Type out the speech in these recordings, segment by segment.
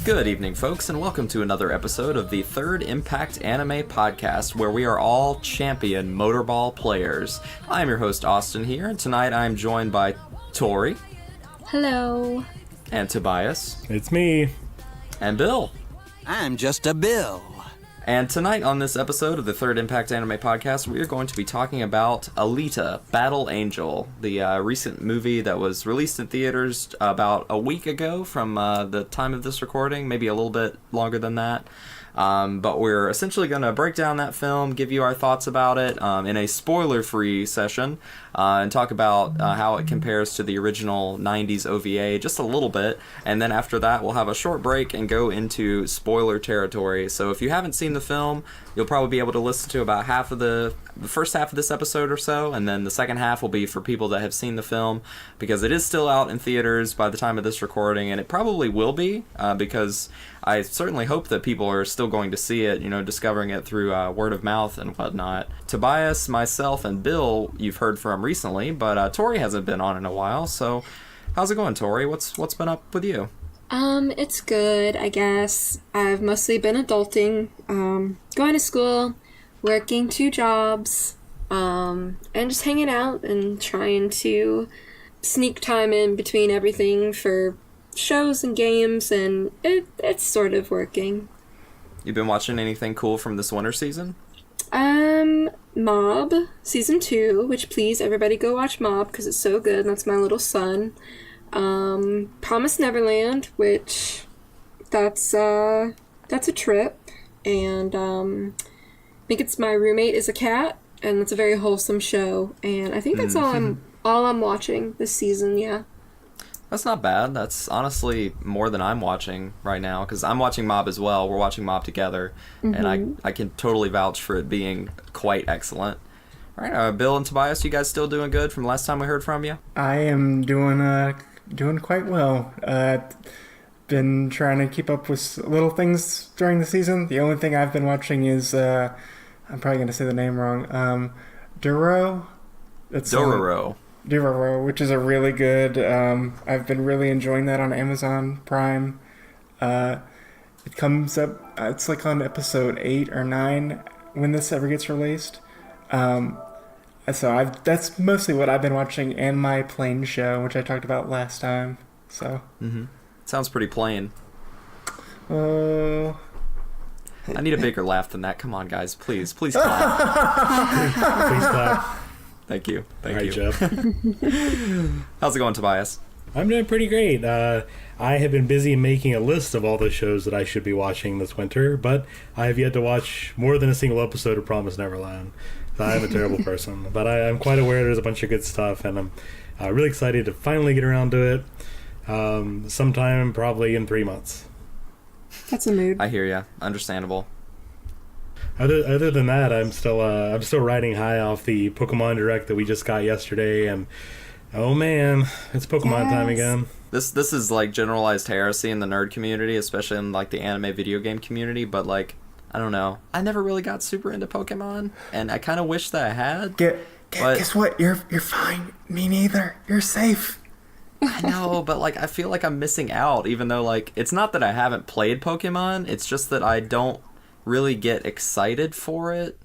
Good evening, folks, and welcome to another episode of the Third Impact Anime Podcast, where we are all champion motorball players. I am your host, Austin, here, and tonight I am joined by Tori. Hello. And Tobias. It's me. And Bill. I'm just a Bill. And tonight on this episode of the Third Impact Anime Podcast, we are going to be talking about Alita, Battle Angel, the recent movie that was released in theaters about a week ago from the time of this recording, maybe a little bit longer than that. But we're essentially going to break down that film, give you our thoughts about it in a spoiler-free session, and talk about how it compares to the original 90s OVA just a little bit. And then after that, we'll have a short break and go into spoiler territory. So if you haven't seen the film, you'll probably be able to listen to about half of the first half of this episode or so, and then the second half will be for people that have seen the film, because it is still out in theaters by the time of this recording, and it probably will be, because I certainly hope that people are still going to see it, discovering it through word of mouth and whatnot. Tobias, myself, and Bill, you've heard from recently, but Tori hasn't been on in a while, so how's it going, Tori? What's been up with you? It's good, I guess. I've mostly been adulting, going to school, working 2 jobs, and just hanging out and trying to sneak time in between everything for shows and games, and it's sort of working. You've been watching anything cool from this winter season? Mob, Season 2, which please, everybody go watch Mob, because it's so good, and that's my little son. Promised Neverland, which that's a trip, and I think it's My Roommate is a Cat, and it's a very wholesome show, and I think that's all I'm watching this season. Yeah, that's not bad. That's honestly more than I'm watching right now, because I'm watching Mob as well. We're watching Mob together, and I can totally vouch for it being quite excellent. All right, Bill and Tobias, you guys still doing good from last time we heard from you? I am doing quite well. Been trying to keep up with little things during the season. The only thing I've been watching is I'm probably going to say the name wrong. Dororo. Dororo, which is a really good. I've been really enjoying that on Amazon Prime. It comes up. It's like on episode 8 or 9 when this ever gets released. So that's mostly what I've been watching, and my plane show, which I talked about last time. So. Sounds pretty plain. Oh. I need a bigger laugh than that. Come on, guys. Please clap. Please clap. Thank you. All right, Jeff. How's it going, Tobias? I'm doing pretty great. I have been busy making a list of all the shows that I should be watching this winter, but I have yet to watch more than a single episode of Promised Neverland. So I'm a terrible person. But I'm quite aware there's a bunch of good stuff, and I'm really excited to finally get around to it sometime probably in 3 months. That's a mood. I hear ya. Understandable. Other than that, I'm still riding high off the Pokemon Direct that we just got yesterday, and oh man, it's Pokemon time again. This is like generalized heresy in the nerd community, especially in like the anime video game community, but like, I don't know. I never really got super into Pokemon, and I kind of wish that I had. Guess what? You're fine. Me neither. You're safe. I know, but like I feel like I'm missing out, even though like it's not that I haven't played Pokemon, it's just that I don't really get excited for it.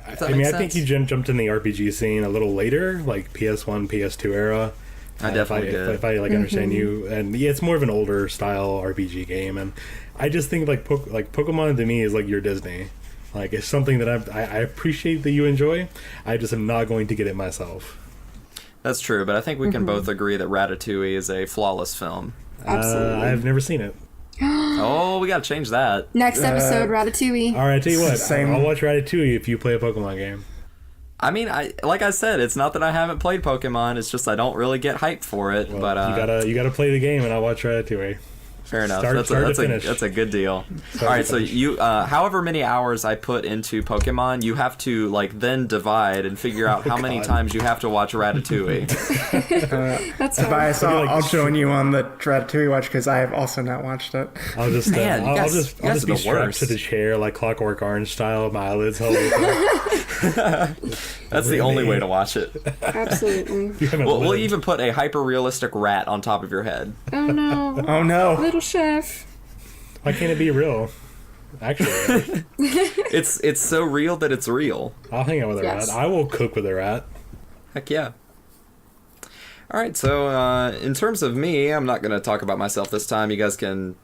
I think you jumped in the RPG scene a little later, like PS1, PS2 era. I definitely did. If I understand you, and yeah, it's more of an older style RPG game, and I just think like Pokemon to me is like your Disney. Like it's something that I appreciate that you enjoy. I just am not going to get it myself. That's true, but I think we can both agree that Ratatouille is a flawless film. Absolutely. I've never seen it. Oh, we gotta change that. Next episode, Ratatouille. All right, tell you what, Same. I'll watch Ratatouille if you play a Pokemon game. I mean, like I said, it's not that I haven't played Pokemon, it's just I don't really get hyped for it. Well, but you gotta play the game, and I'll watch Ratatouille. Fair enough. That's a good deal. All right, so you, however many hours I put into Pokemon, you have to like then divide and figure out how many times you have to watch Ratatouille. That's Tobias, I'll join you on the Ratatouille watch because I have also not watched it. I'll just I'll just be strapped to the chair like Clockwork Orange style, my eyelids held open. That's the only way to watch it. Absolutely. We'll even put a hyper realistic rat on top of your head. Oh no. Oh no. Little chef. Why can't it be real? Actually, It's so real that it's real. I'll hang out with a Yes. rat. I will cook with a rat. Heck yeah. All right, so in terms of me, I'm not going to talk about myself this time. You guys can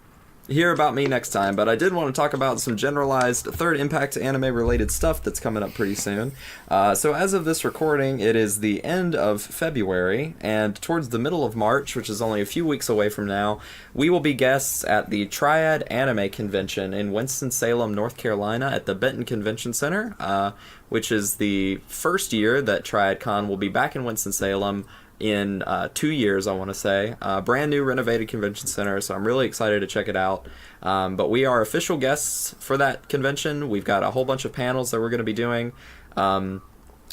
hear about me next time, but I did want to talk about some generalized Third Impact anime related stuff that's coming up pretty soon. So as of this recording, it is the end of February, and towards the middle of March, which is only a few weeks away from now, we will be guests at the Triad Anime Convention in Winston-Salem, North Carolina at the Benton Convention Center, which is the first year that Triad Con will be back in Winston-Salem in 2 years, I want to say. Brand new renovated convention center, so I'm really excited to check it out. But we are official guests for that convention. We've got a whole bunch of panels that we're going to be doing,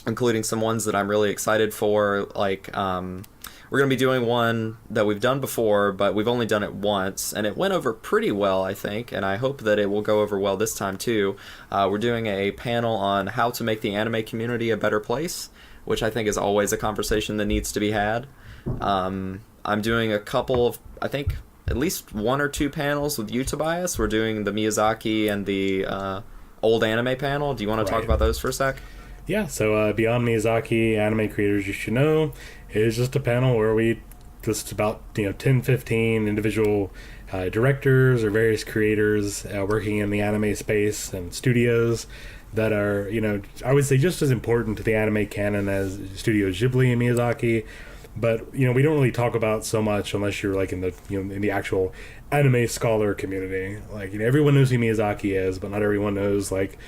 including some ones that I'm really excited for. Like, we're going to be doing one that we've done before, but we've only done it once, and it went over pretty well, I think, and I hope that it will go over well this time, too. We're doing a panel on how to make the anime community a better place, which I think is always a conversation that needs to be had. I'm doing a couple of, I think, at least 1 or 2 panels with you, Tobias. We're doing the Miyazaki and the old anime panel. Do you want to talk about those for a sec? Yeah, so Beyond Miyazaki, Anime Creators You Should Know, is just a panel where we list about 10, 15 individual directors or various creators working in the anime space and studios that are, I would say just as important to the anime canon as Studio Ghibli and Miyazaki. But, we don't really talk about so much unless you're like in the, in the actual anime scholar community. Like, everyone knows who Miyazaki is, but not everyone knows, like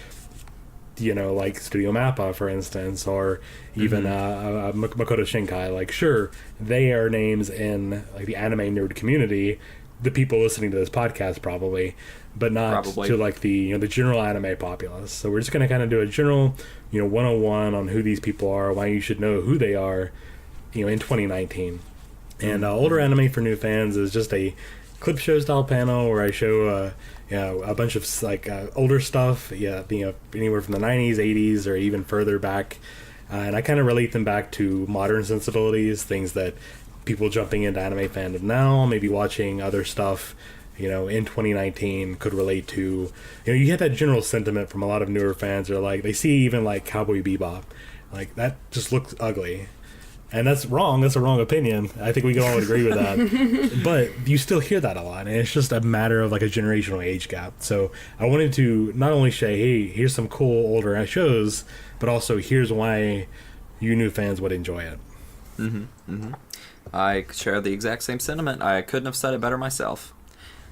Studio Mappa, for instance, or even Makoto Shinkai. Like, sure, they are names in like the anime nerd community, the people listening to this podcast probably, but not to like the the general anime populace. So we're just going to kind of do a general 101 on who these people are, why you should know who they are in 2019. And Older Anime for New Fans is just a clip show style panel where I show a bunch of like older stuff, anywhere from the 90s, 80s, or even further back, and I kind of relate them back to modern sensibilities, things that people jumping into anime fandom now, maybe watching other stuff, in 2019 could relate to. You get that general sentiment from a lot of newer fans that are like, they see even like Cowboy Bebop, like that just looks ugly. And that's wrong. That's a wrong opinion. I think we can all agree with that. But you still hear that a lot, and it's just a matter of like a generational age gap. So I wanted to not only say, hey, here's some cool older shows, but also here's why you new fans would enjoy it. I share the exact same sentiment. I couldn't have said it better myself.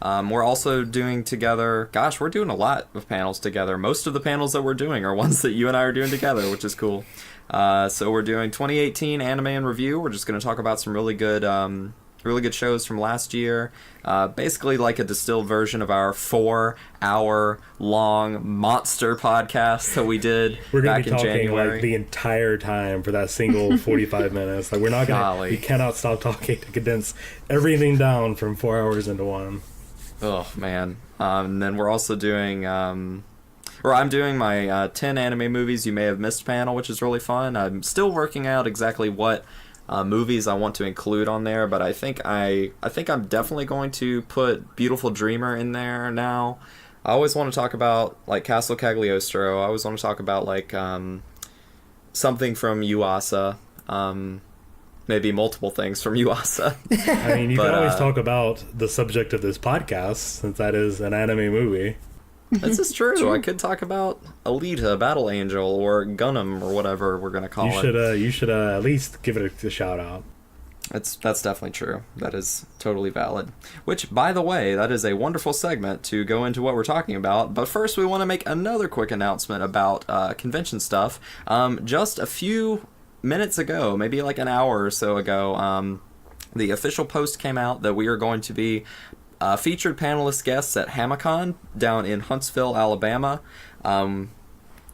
We're also doing together, we're doing a lot of panels together. Most of the panels that we're doing are ones that you and I are doing together, which is cool. So we're doing 2018 Anime in Review. We're just going to talk about some really good shows from last year. Basically like a distilled version of our 4-hour long monster podcast that we did We're gonna back be in talking January. like the entire time for that single 45 minutes. Like we cannot stop talking to condense everything down from 4 hours into one. Oh, man. And then we're also doing... I'm doing my 10 anime movies you may have missed panel, which is really fun. I'm still working out exactly what movies I want to include on there, but I think I'm definitely going to put Beautiful Dreamer in there now. I always want to talk about like Castle Cagliostro. I always want to talk about like something from Yuasa. Maybe multiple things from Yuasa. I mean, you can always talk about the subject of this podcast, since that is an anime movie. This is true. I could talk about Alita, Battle Angel, or Gundam, or whatever we're going to call it. You should at least give it a shout out. That's definitely true. That is totally valid. Which, by the way, that is a wonderful segment to go into what we're talking about. But first, we want to make another quick announcement about convention stuff. Just a few minutes ago, maybe like an hour or so ago, the official post came out that we are going to be featured panelist guests at Hamacon down in Huntsville, Alabama.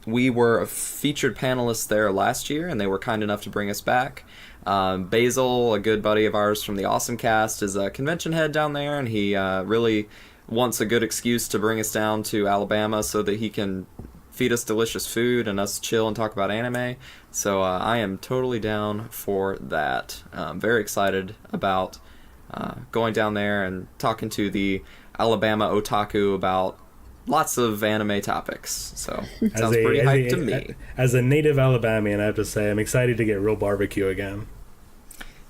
We were featured panelists there last year, and they were kind enough to bring us back. Basil, a good buddy of ours from the Awesome Cast, is a convention head down there, and he really wants a good excuse to bring us down to Alabama so that he can feed us delicious food and us chill and talk about anime. So I am totally down for that. Very excited about going down there and talking to the Alabama otaku about lots of anime topics. So it sounds pretty hype to me. As a native Alabamian, I have to say I'm excited to get real barbecue again.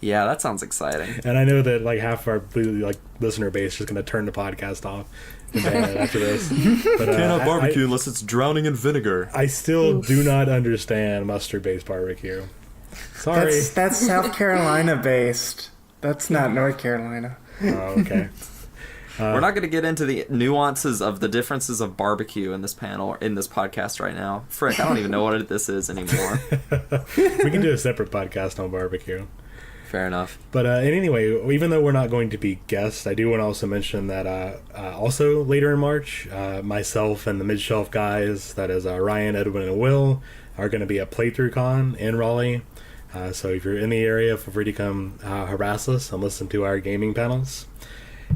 Yeah, that sounds exciting. And I know that like half our like listener base is just going to turn the podcast off after this. But, Can't have barbecue unless it's drowning in vinegar. I still do not understand mustard-based barbecue. Sorry. That's South Carolina based. That's not North Carolina. Oh, okay. We're not going to get into the nuances of the differences of barbecue in this panel, in this podcast right now. Frick, I don't even know what this is anymore. We can do a separate podcast on barbecue. Fair enough. But anyway, even though we're not going to be guests, I do want to also mention that also later in March, myself and the Mid-Shelf guys, that is Ryan, Edwin, and Will, are going to be at Playthrough Con in Raleigh. So if you're in the area, feel free to come harass us and listen to our gaming panels.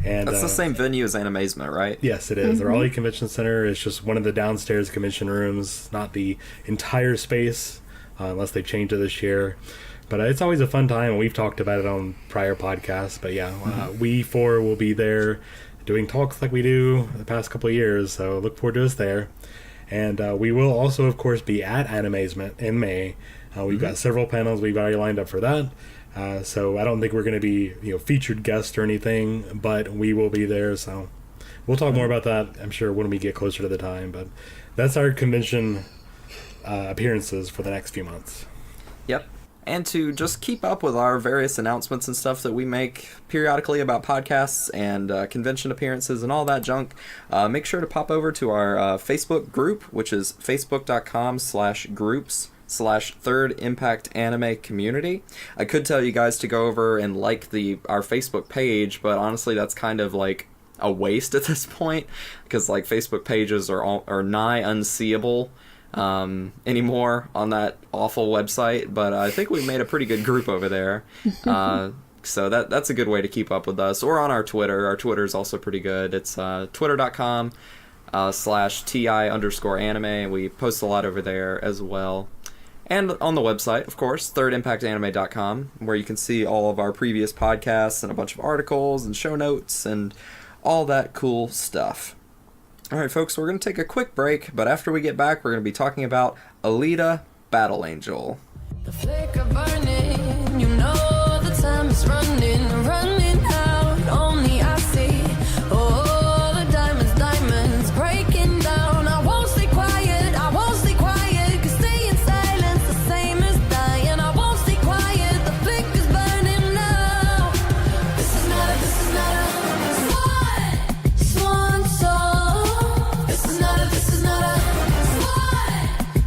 And that's the same venue as Animazement, right? Yes, it is. The Raleigh Convention Center is just one of the downstairs convention rooms, not the entire space, unless they change it this year. But it's always a fun time, and we've talked about it on prior podcasts. But yeah, we four will be there doing talks like we do the past couple of years, so look forward to us there. And we will also, of course, be at Animazement in May. We've got several panels we've already lined up for that. So I don't think we're going to be featured guests or anything, but we will be there. So we'll talk more about that, I'm sure, when we get closer to the time. But that's our convention appearances for the next few months. Yep. And to just keep up with our various announcements and stuff that we make periodically about podcasts and convention appearances and all that junk, make sure to pop over to our Facebook group, which is facebook.com/groups/Third Impact Anime Community. I could tell you guys to go over and like our Facebook page, but honestly that's kind of like a waste at this point, because like Facebook pages are nigh unseeable anymore on that awful website. But I think we made a pretty good group over there. So that's a good way to keep up with us. Or on our Twitter. Our Twitter is also pretty good. It's twitter.com/TI_anime. We post a lot over there as well. And on the website, of course, thirdimpactanime.com, where you can see all of our previous podcasts and a bunch of articles and show notes and all that cool stuff. All right, folks, we're going to take a quick break, but after we get back, we're going to be talking about Alita Battle Angel. The flicker burning, you know the time is running out. Only I see all the diamonds breaking down. I won't stay quiet, cause staying silent's the same as dying. I won't stay quiet, the flicker's burning now. This is not a swan song. This is not a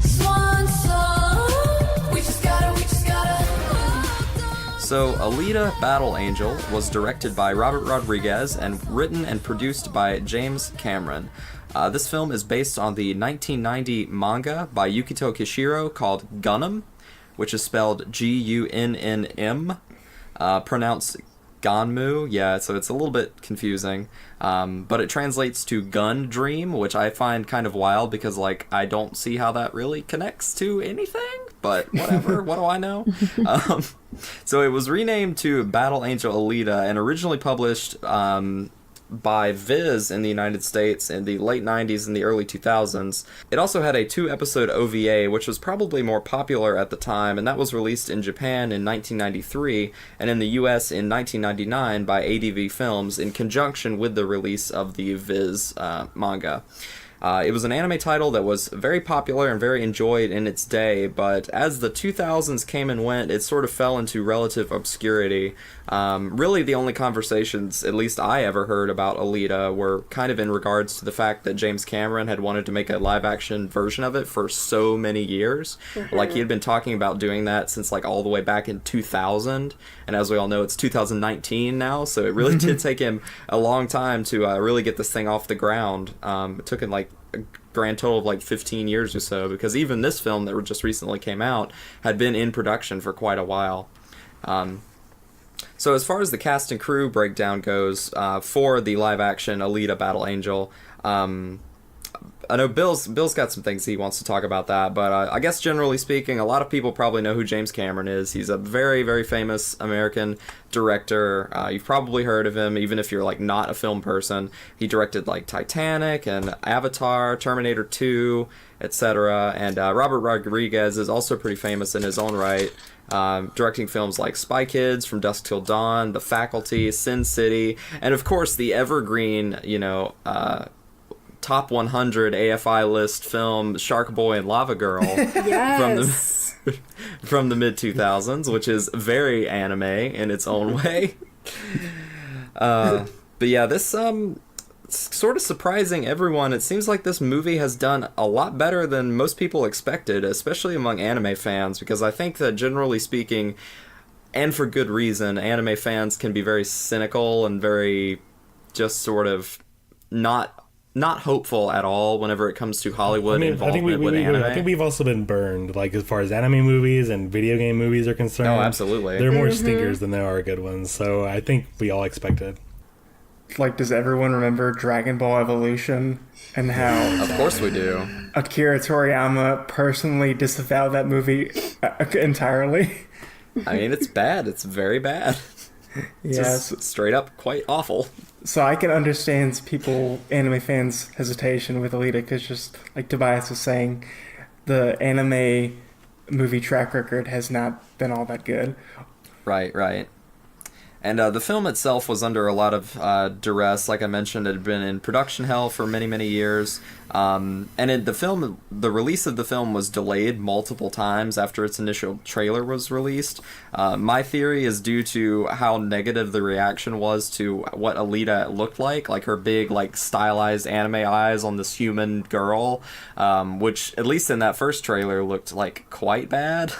swan song. We just gotta So, Alita Battle Angel was directed by Robert Rodriguez and written and produced by James Cameron. This film is based on the 1990 manga by Yukito Kishiro called Gunnm, which is spelled Gunnm, pronounced Ganmu. Yeah, so it's a little bit confusing. But it translates to Gun Dream, which I find kind of wild because, like, I don't see how that really connects to anything, but whatever. What do I know? So it was renamed to Battle Angel Alita and originally published by Viz in the United States in the late 90s and the early 2000s. It also had a 2-episode OVA, which was probably more popular at the time, and that was released in Japan in 1993 and in the US in 1999 by ADV Films in conjunction with the release of the Viz manga. It was an anime title that was very popular and very enjoyed in its day, but as the 2000s came and went, it sort of fell into relative obscurity. Really, the only conversations, at least I ever heard about Alita, were kind of in regards to the fact that James Cameron had wanted to make a live-action version of it for so many years. Like, he had been talking about doing that since, like, all the way back in 2000, and as we all know, it's 2019 now, so it really did take him a long time to really get this thing off the ground. It took him, like, a grand total of like 15 years or so, because even this film that just recently came out had been in production for quite a while. So as far as the cast and crew breakdown goes, for the live-action Alita Battle Angel, I know Bill's got some things he wants to talk about that, but I guess generally speaking, a lot of people probably know who James Cameron is. He's a very, very famous American director. You've probably heard of him, even if you're like not a film person. He directed like Titanic and Avatar, Terminator 2, etc. And Robert Rodriguez is also pretty famous in his own right. Directing films like Spy Kids, From Dusk Till Dawn, The Faculty, Sin City, and of course the evergreen, top 100 AFI list film Shark Boy and Lava Girl Yes. from the mid 2000s, which is very anime in its own way. But yeah, this sort of surprising everyone. It seems like this movie has done a lot better than most people expected, especially among anime fans, because I think that generally speaking, and for good reason, anime fans can be very cynical and very just sort of not hopeful at all whenever it comes to Hollywood involvement with anime. I think we've also been burned, like as far as anime movies and video game movies are concerned. Oh, absolutely. There are more stinkers than there are good ones, so I think we all expected. Like, does everyone remember Dragon Ball Evolution and how Of course we do. Akira Toriyama personally disavowed that movie entirely? I mean, it's bad. It's very bad. Yes. Just straight up quite awful. So I can understand anime fans' hesitation with Alita, because just like Tobias was saying, the anime movie track record has not been all that good. Right. And the film itself was under a lot of duress. Like I mentioned, it had been in production hell for many, many years. And the release of the film was delayed multiple times after its initial trailer was released. My theory is due to how negative the reaction was to what Alita looked like her big, like, stylized anime eyes on this human girl, which, at least in that first trailer, looked, like, quite bad.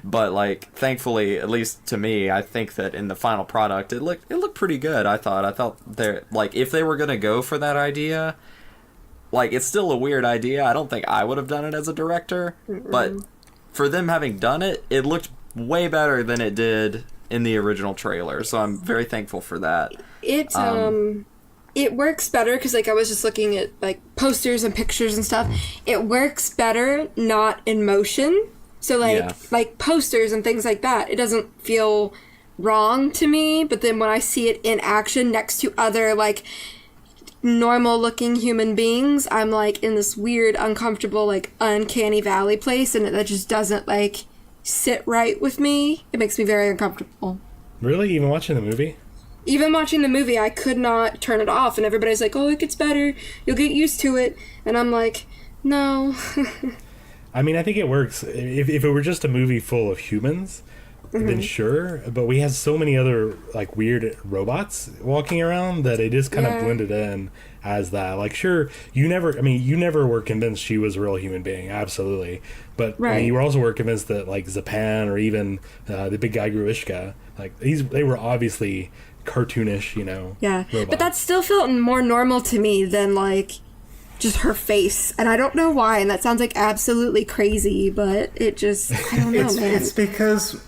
But, like, thankfully, at least to me, I think that in the final product, it looked pretty good, I thought they're, like, if they were gonna go for that idea, like, it's still a weird idea. I don't think I would have done it as a director, but for them having done it, it looked way better than it did in the original trailer, so I'm very thankful for that. It works better because, like, I was just looking at, like, posters and pictures and stuff. It works better not in motion. So, like posters and things like that, it doesn't feel wrong to me, but then when I see it in action next to other, like, normal looking human beings, I'm like in this weird, uncomfortable, like, uncanny valley place, and that just doesn't, like, sit right with me. It makes me very uncomfortable. Really? Even watching the movie? Even watching the movie, I could not turn it off, and everybody's like, oh, it gets better, you'll get used to it, and I'm like, no. I mean, I think it works. If it were just a movie full of humans, then sure, but we had so many other, like, weird robots walking around that it just kind of blended in as that. Like, sure, you never were convinced she was a real human being, absolutely, but I mean, you were also convinced that, like, Zapan or even the big guy Gruishka, like, they were obviously cartoonish, robots. But that still felt more normal to me than, like, just her face, and I don't know why, and that sounds like absolutely crazy, but it just, I don't know, man. It's because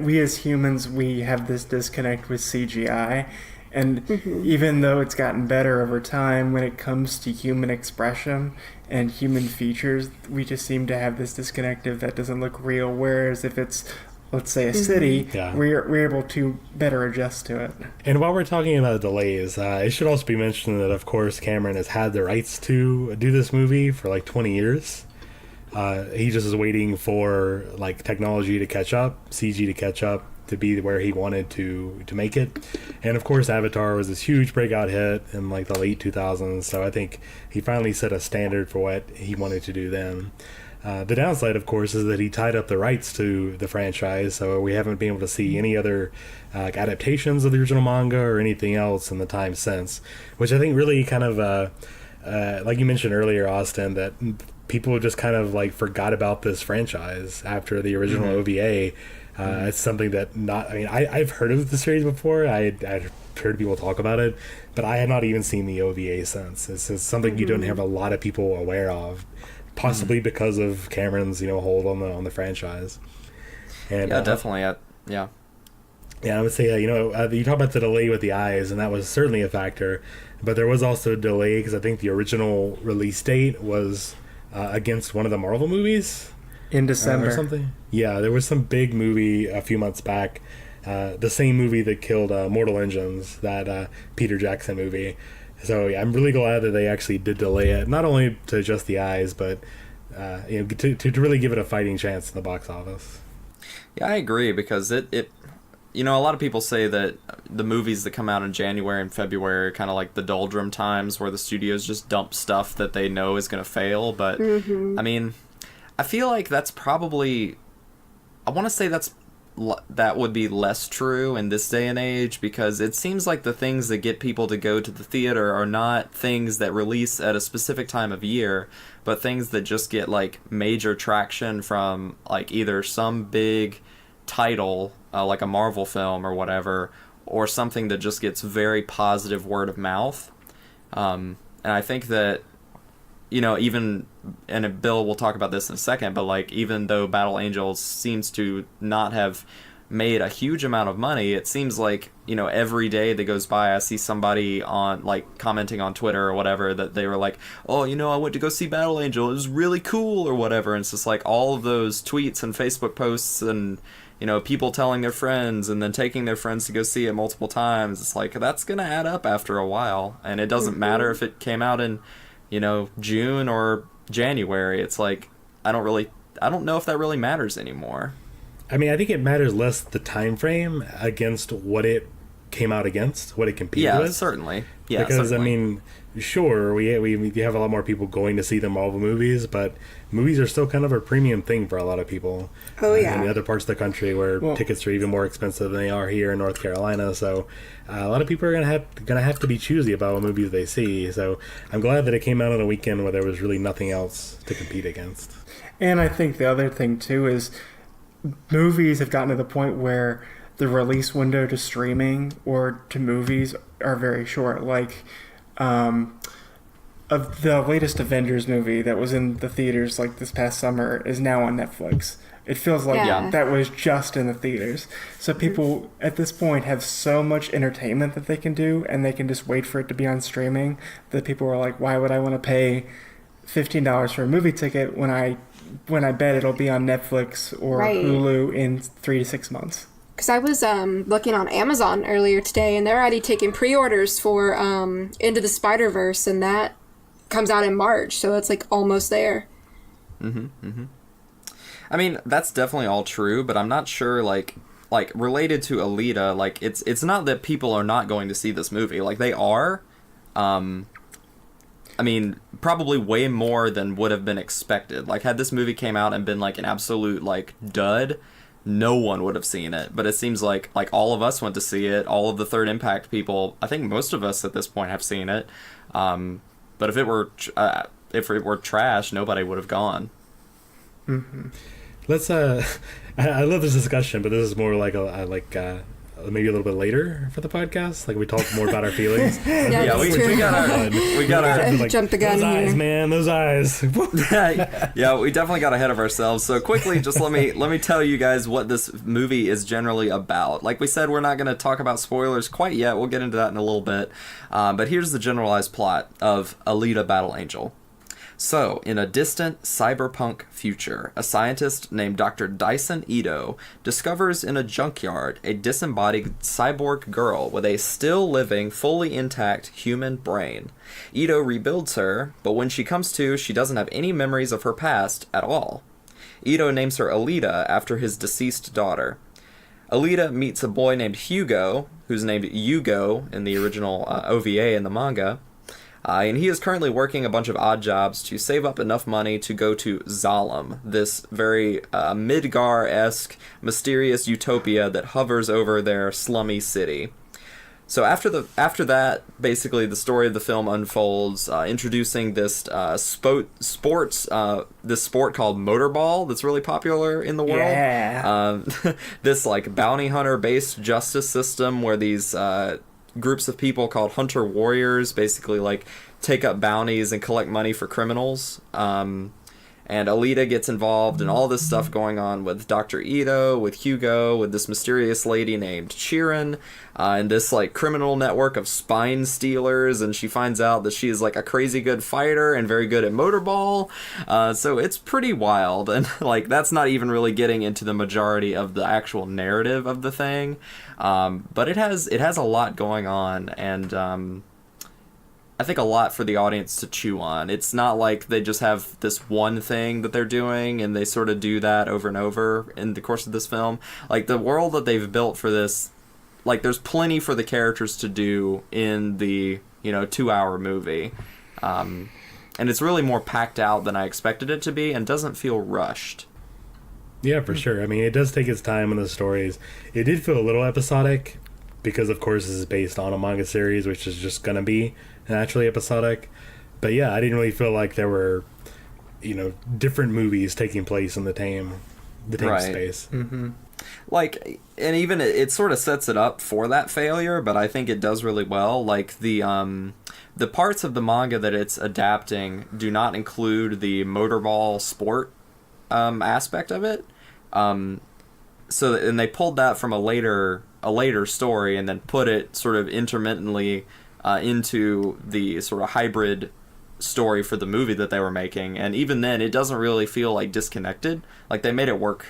we as humans, we have this disconnect with CGI, and even though it's gotten better over time when it comes to human expression and human features, we just seem to have this disconnect of that doesn't look real, whereas if it's, let's say, a city, we're able to better adjust to it. And while we're talking about delays, it should also be mentioned that, of course, Cameron has had the rights to do this movie for like 20 years. He just is waiting for, like, technology to catch up, CG to catch up, to be where he wanted to make it. And of course, Avatar was this huge breakout hit in, like, the late 2000s, so I think he finally set a standard for what he wanted to do then. The downside, of course, is that he tied up the rights to the franchise, so we haven't been able to see any other adaptations of the original manga or anything else in the time since, which I think really kind of, like you mentioned earlier, Austin, that people just kind of, like, forgot about this franchise after the original OVA. It's something that I've heard of the series before. I'd heard people talk about it, but I had not even seen the OVA since. It's something you don't have a lot of people aware of, possibly because of Cameron's hold on the franchise. And definitely. Yeah, I would say, you talk about the delay with the eyes, and that was certainly a factor. But there was also a delay because I think the original release date was against one of the Marvel movies. In December. Or something. Yeah, there was some big movie a few months back. The same movie that killed Mortal Engines, that Peter Jackson movie. So yeah, I'm really glad that they actually did delay it, not only to adjust the eyes, but to really give it a fighting chance in the box office. Yeah, I agree, because it a lot of people say that the movies that come out in January and February are kind of like the doldrum times where the studios just dump stuff that they know is going to fail. But, I mean, I feel like that's probably... I want to say that would be less true in this day and age, because it seems like the things that get people to go to the theater are not things that release at a specific time of year, but things that just get, like, major traction from, like, either some big title, like a Marvel film or whatever, or something that just gets very positive word of mouth. And I think that, even, and Bill will talk about this in a second, but like, even though Battle Angels seems to not have made a huge amount of money, it seems like, every day that goes by, I see somebody on, like, commenting on Twitter or whatever, that they were like, oh, I went to go see Battle Angel, it was really cool, or whatever. And it's just like all of those tweets and Facebook posts and, people telling their friends and then taking their friends to go see it multiple times. It's like, that's gonna add up after a while, and it doesn't matter if it came out in June or January. It's like, I don't know if that really matters anymore. I mean, I think it matters less the time frame against what it came out against, what it competed with. Certainly. Yeah, because certainly. I mean, sure, we have a lot more people going to see the Marvel movies, but movies are still kind of a premium thing for a lot of people. Oh yeah. In the other parts of the country where tickets are even more expensive than they are here in North Carolina, so a lot of people are gonna have to be choosy about what movies they see. So I'm glad that it came out on a weekend where there was really nothing else to compete against. And I think the other thing too is movies have gotten to the point where the release window to streaming or to movies are very short. Like, of the latest Avengers movie that was in the theaters like this past summer is now on Netflix. It feels like that was just in the theaters. So people at this point have so much entertainment that they can do, and they can just wait for it to be on streaming, that people are like, why would I want to pay $15 for a movie ticket when I bet it'll be on Netflix or Hulu in 3 to 6 months? Because I was looking on Amazon earlier today, and they're already taking pre-orders for Into the Spider-Verse, and that comes out in March, so it's like almost there. I mean, that's definitely all true, but I'm not sure, like related to Alita, like, it's not that people are not going to see this movie. Like, they are. I mean, probably way more than would have been expected. Like, had this movie came out and been, like, an absolute, like, dud, no one would have seen it. But it seems like all of us went to see it. All of the Third Impact people, I think most of us at this point have seen it. But if it were trash, nobody would have gone. Mm-hmm. Let's I love this discussion, but this is more like maybe a little bit later for the podcast. Like, we talk more about our feelings. We gotta like, jump the gun those here. eyes, man, those eyes. Yeah, we definitely got ahead of ourselves. So quickly, just let me tell you guys what this movie is generally about. Like we said, we're not going to talk about spoilers quite yet. We'll get into that in a little bit. But here's the generalized plot of Alita Battle Angel. So, in a distant cyberpunk future, a scientist named Dr. Dyson Ito discovers in a junkyard a disembodied cyborg girl with a still-living, fully intact human brain. Ito rebuilds her, but when she comes to, she doesn't have any memories of her past at all. Ito names her Alita after his deceased daughter. Alita meets a boy named Hugo, who's named Yugo in the original OVA in the manga. And he is currently working a bunch of odd jobs to save up enough money to go to Zalem, this very Midgar-esque, mysterious utopia that hovers over their slummy city. So after that, basically the story of the film unfolds, introducing this sport called Motorball that's really popular in the world. Yeah. This like bounty hunter-based justice system where these groups of people called hunter warriors basically like take up bounties and collect money for criminals. And and Alita gets involved in all this stuff going on with Dr. Ito, with Hugo, with this mysterious lady named Chiron, and this like criminal network of spine stealers, and she finds out that she is like a crazy good fighter and very good at motorball. So it's pretty wild, and like that's not even really getting into the majority of the actual narrative of the thing. But it has a lot going on, and I think a lot for the audience to chew on. It's not like they just have this one thing that they're doing and they sort of do that over and over in the course of this film. Like, the world that they've built for this, like, there's plenty for the characters to do in the, 2-hour movie. And it's really more packed out than I expected it to be and doesn't feel rushed. Yeah, for sure. I mean, it does take its time in the stories. It did feel a little episodic because, of course, this is based on a manga series, which is just going to be naturally episodic. But yeah, I didn't really feel like there were, different movies taking place in the tame right. space. Mm-hmm. Like, and even it sort of sets it up for that failure, but I think it does really well. Like, the parts of the manga that it's adapting do not include the motorball sport aspect of it. And they pulled that from a later story and then put it sort of intermittently into the sort of hybrid story for the movie that they were making, and even then it doesn't really feel like disconnected. Like, they made it work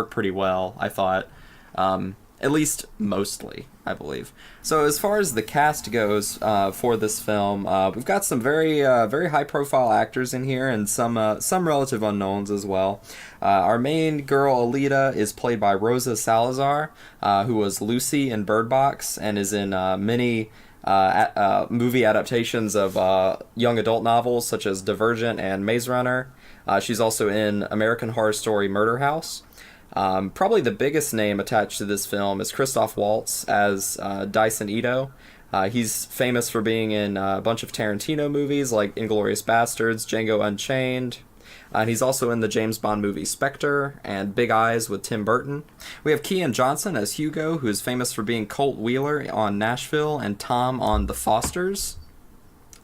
pretty well, I thought, at least mostly, I believe. So as far as the cast goes for this film, we've got some very high profile actors in here, and some relative unknowns as well. Our main girl, Alita, is played by Rosa Salazar, who was Lucy in Bird Box and is in many movie adaptations of young adult novels such as Divergent and Maze Runner. She's also in American Horror Story Murder House. Probably the biggest name attached to this film is Christoph Waltz as Dyson Ito. He's famous for being in a bunch of Tarantino movies like Inglourious Bastards, Django Unchained. And he's also in the James Bond movie Spectre and Big Eyes with Tim Burton. We have Kean Johnson as Hugo, who is famous for being Colt Wheeler on Nashville and Tom on The Fosters.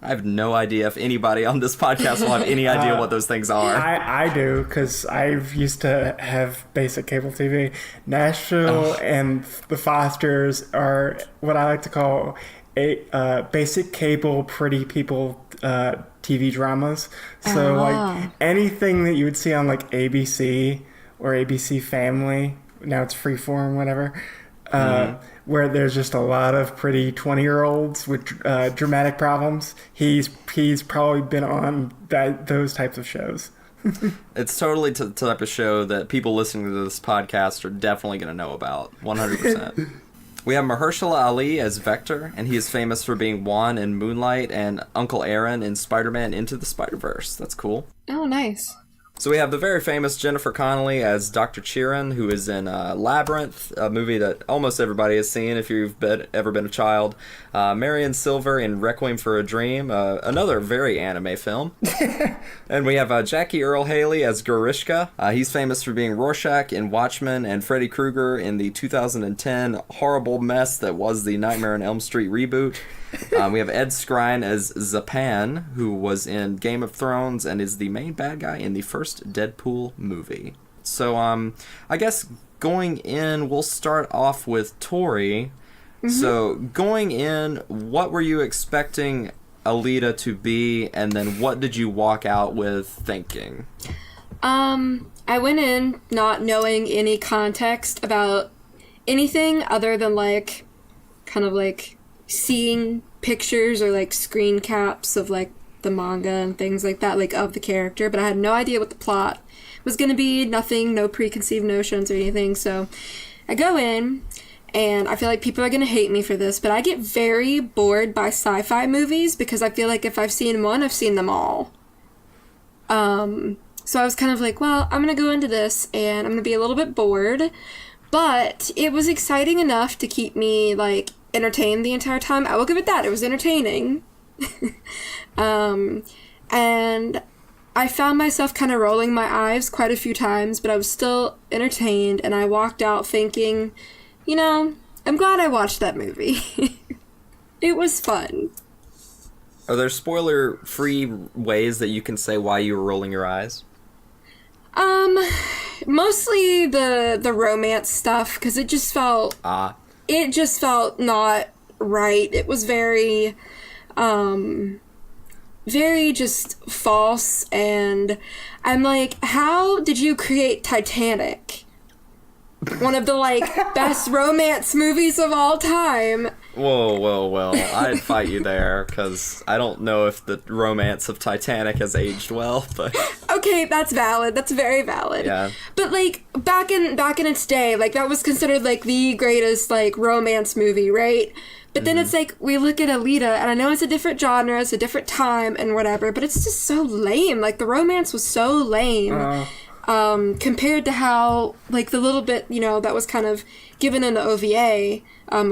I have no idea if anybody on this podcast will have any idea what those things are. I do, because I used to have basic cable TV. Nashville and The Fosters are what I like to call basic cable pretty people TV dramas. So like anything that you would see on like ABC or ABC Family, now it's Freeform, whatever, where there's just a lot of pretty 20-year-olds with dramatic problems. He's probably been on those types of shows. It's totally the type of show that people listening to this podcast are definitely going to know about, 100%. We have Mahershala Ali as Vector, and he is famous for being Juan in Moonlight and Uncle Aaron in Spider-Man Into the Spider-Verse. That's cool. Oh, nice. So we have the very famous Jennifer Connelly as Dr. Chiron, who is in Labyrinth, a movie that almost everybody has seen if you've ever been a child. Marion Silver in Requiem for a Dream, another very anime film. And we have Jackie Earle Haley as Gorishka. He's famous for being Rorschach in Watchmen and Freddy Krueger in the 2010 horrible mess that was the Nightmare on Elm Street reboot. We have Ed Skrein as Zapan, who was in Game of Thrones and is the main bad guy in the first Deadpool movie. So, I guess going in, we'll start off with Tori. Mm-hmm. So, going in, what were you expecting Alita to be, and then what did you walk out with thinking? I went in not knowing any context about anything other than, like, kind of, like, seeing pictures or like screen caps of like the manga and things like that, like of the character, but I had no idea what the plot was going to be. Nothing, no preconceived notions or anything. So I go in, and I feel like people are going to hate me for this, but I get very bored by sci-fi movies because I feel like if I've seen one, I've seen them all. So I was kind of like, well, I'm going to go into this and I'm going to be a little bit bored, but it was exciting enough to keep me like entertained the entire time. I will give it that. It was entertaining. And I found myself kind of rolling my eyes quite a few times, but I was still entertained, and I walked out thinking, I'm glad I watched that movie. It was fun. Are there spoiler-free ways that you can say why you were rolling your eyes? Mostly the romance stuff, because it just felt not right. It was very just false, and I'm like, how did you create Titanic? One of the, like, best romance movies of all time. Whoa. I'd fight you there, because I don't know if the romance of Titanic has aged well, but... Okay, that's valid. That's very valid. Yeah. But, like, back in its day, like, that was considered, like, the greatest, like, romance movie, right? But then it's like, we look at Alita, and I know it's a different genre, it's a different time, and whatever, but it's just so lame. Like, the romance was so lame. Compared to how, like, the little bit, you know, that was kind of given in the OVA.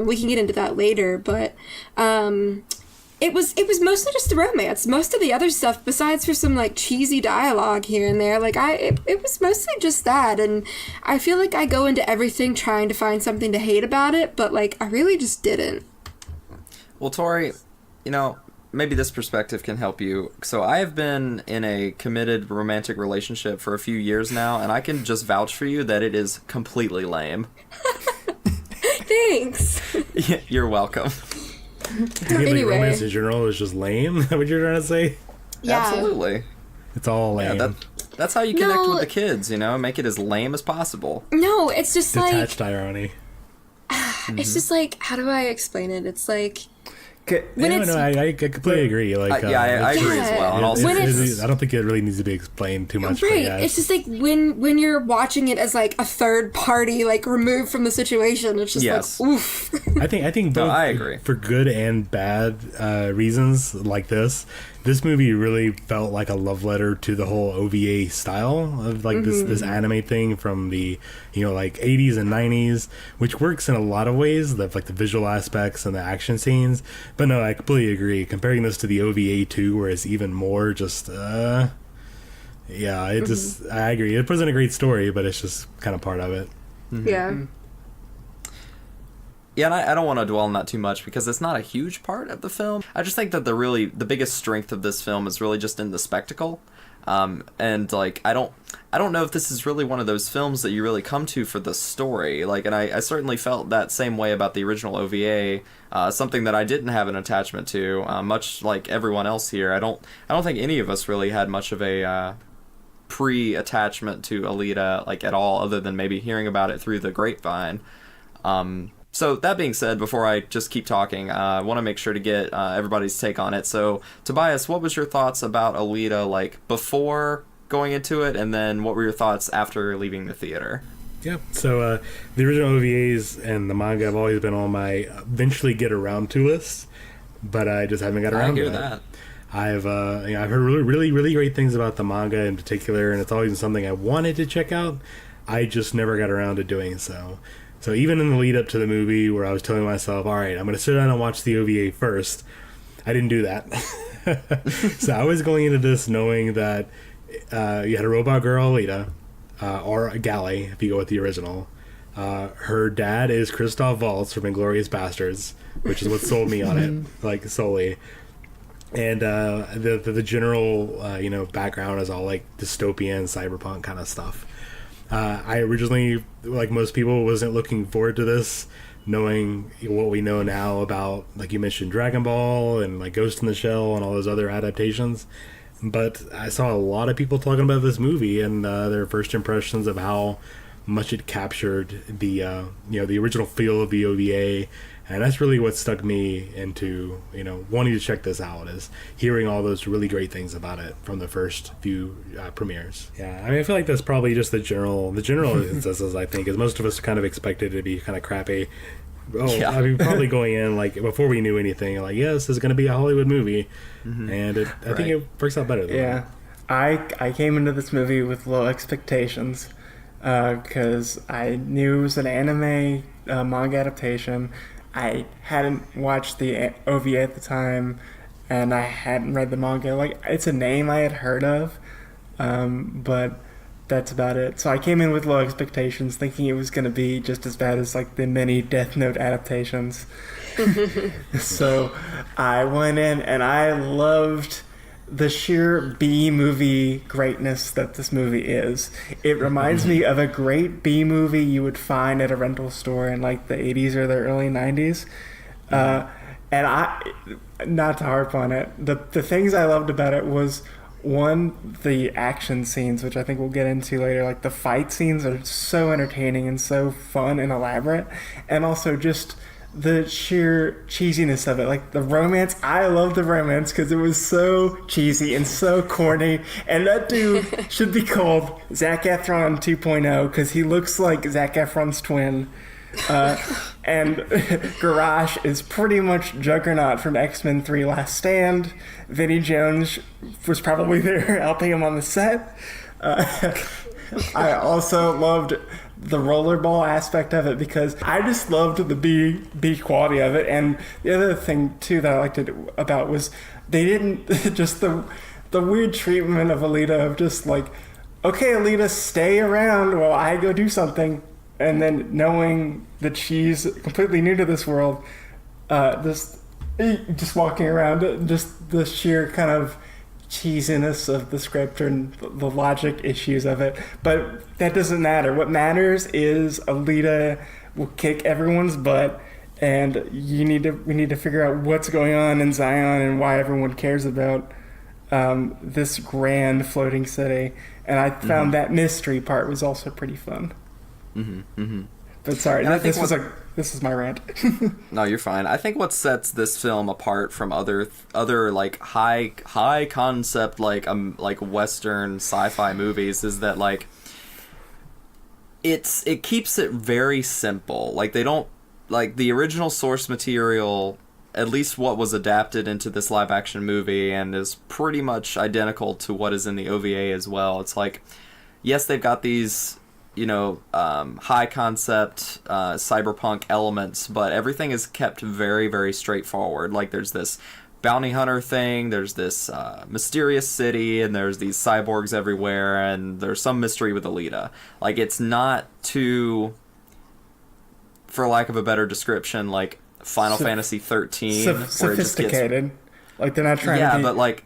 We can get into that later, but it was mostly just the romance. Most of the other stuff, besides for some, like, cheesy dialogue here and there, like, it was mostly just that, and I feel like I go into everything trying to find something to hate about it, but, like, I really just didn't. Well, Tori, you know, maybe this perspective can help you. So I have been in a committed romantic relationship for a few years now, and I can just vouch for you that it is completely lame. Thanks. You're welcome. You mean, Anyway. like, romance in general is just lame? Is that what you're trying to say? Yeah. Absolutely. It's all lame. Yeah, that's how you connect No. with the kids, you know? Make it as lame as possible. No, it's just Detached irony. it's just like, how do I explain it? It's like, when No, it's... no, I completely agree. Like, I agree as well. And also, When it's- I don't think it really needs to be explained too much. Right, But yeah, it's just like when you're watching it as like a third party, like removed from the situation, it's just Yes. like, oof. I think No, both I agree. for good and bad reasons like this movie really felt like a love letter to the whole OVA style of like this anime thing from the, you know, like 80s and 90s, which works in a lot of ways, like the visual aspects and the action scenes. But no, I completely agree. Comparing this to the OVA 2, where it's even more just yeah, it just, I agree. It wasn't a great story, but it's just kind of part of it. Yeah. Yeah, and I don't want to dwell on that too much because it's not a huge part of the film. I just think that the biggest strength of this film is really just in the spectacle. And like I don't know if this is really one of those films that you really come to for the story. Like, and I certainly felt that same way about the original OVA. Something that I didn't have an attachment to, much like everyone else here. I don't think any of us really had much of a pre-attachment to Alita, like, at all, other than maybe hearing about it through the grapevine. So that being said, before I just keep talking, I want to make sure to get everybody's take on it. So, Tobias, what was your thoughts about Alita, like, before going into it, and then what were your thoughts after leaving the theater? Yeah, so the original OVAs and the manga have always been on my eventually get around to list, but I just haven't got around to it. I hear that. I've heard really great things about the manga in particular, and it's always been something I wanted to check out. I just never got around to doing so. So even in the lead up to the movie, where I was telling myself, all right, I'm going to sit down and watch the OVA first, I didn't do that. So I was going into this knowing that you had a robot girl, Alita, or a Galley, if you go with the original. Her dad is Christoph Waltz from Inglourious Bastards, which is what sold me on it, like, solely. And the general background is all like dystopian cyberpunk kind of stuff. I originally, like most people, wasn't looking forward to this, knowing what we know now about, like you mentioned, Dragon Ball and like Ghost in the Shell and all those other adaptations. But I saw a lot of people talking about this movie and their first impressions of how much it captured the the original feel of the OVA. And that's really what stuck me into, wanting to check this out, is hearing all those really great things about it from the first few premieres. Yeah, I mean, I feel like that's probably just the general consensus, I think, is most of us kind of expected it to be kind of crappy. Yeah. I mean, probably going in, like, before we knew anything, like, yeah, this is going to be a Hollywood movie. And I think it works out better than that. I came into this movie with low expectations because I knew it was an anime manga adaptation. I hadn't watched the OVA at the time, and I hadn't read the manga. Like, it's a name I had heard of, but that's about it. So I came in with low expectations, thinking it was going to be just as bad as, like, the many Death Note adaptations. So I went in, and I loved the sheer B movie greatness that this movie is. It reminds me of a great B movie you would find at a rental store in like the 80s or the early 90s. And not to harp on it, the things I loved about it was, one, the action scenes, which I think we'll get into later. Like, the fight scenes are so entertaining and so fun and elaborate. And also just the sheer cheesiness of it. Like, the romance, I love the romance because it was so cheesy and so corny. And that dude should be called Zac Efron 2.0 because he looks like Zac Efron's twin. And Garage is pretty much Juggernaut from X-Men 3 Last Stand. Vinnie Jones was probably there helping him on the set. I also loved the rollerball aspect of it because I just loved the B quality of it. And the other thing too that I liked about was they didn't just the weird treatment of Alita of just like, okay, Alita, stay around while I go do something. And then knowing that she's completely new to this world, just walking around, just the sheer kind of cheesiness of the script and the logic issues of it. But that doesn't matter. What matters is Alita will kick everyone's butt, and we need to figure out what's going on in Zion and why everyone cares about this grand floating city. And I found that mystery part was also pretty fun. But sorry, this is my rant. No, you're fine. I think what sets this film apart from other like high concept like Western sci-fi movies is that like it keeps it very simple. Like, they don't, like, the original source material, at least what was adapted into this live action movie and is pretty much identical to what is in the OVA as well. It's like, yes, they've got these, you know, high concept cyberpunk elements, but everything is kept very, very straightforward. Like, there's this bounty hunter thing, there's this mysterious city, and there's these cyborgs everywhere, and there's some mystery with Alita. Like, it's not too, for lack of a better description, like Final Fantasy 13, sophisticated. Like, they're not trying to be... but like,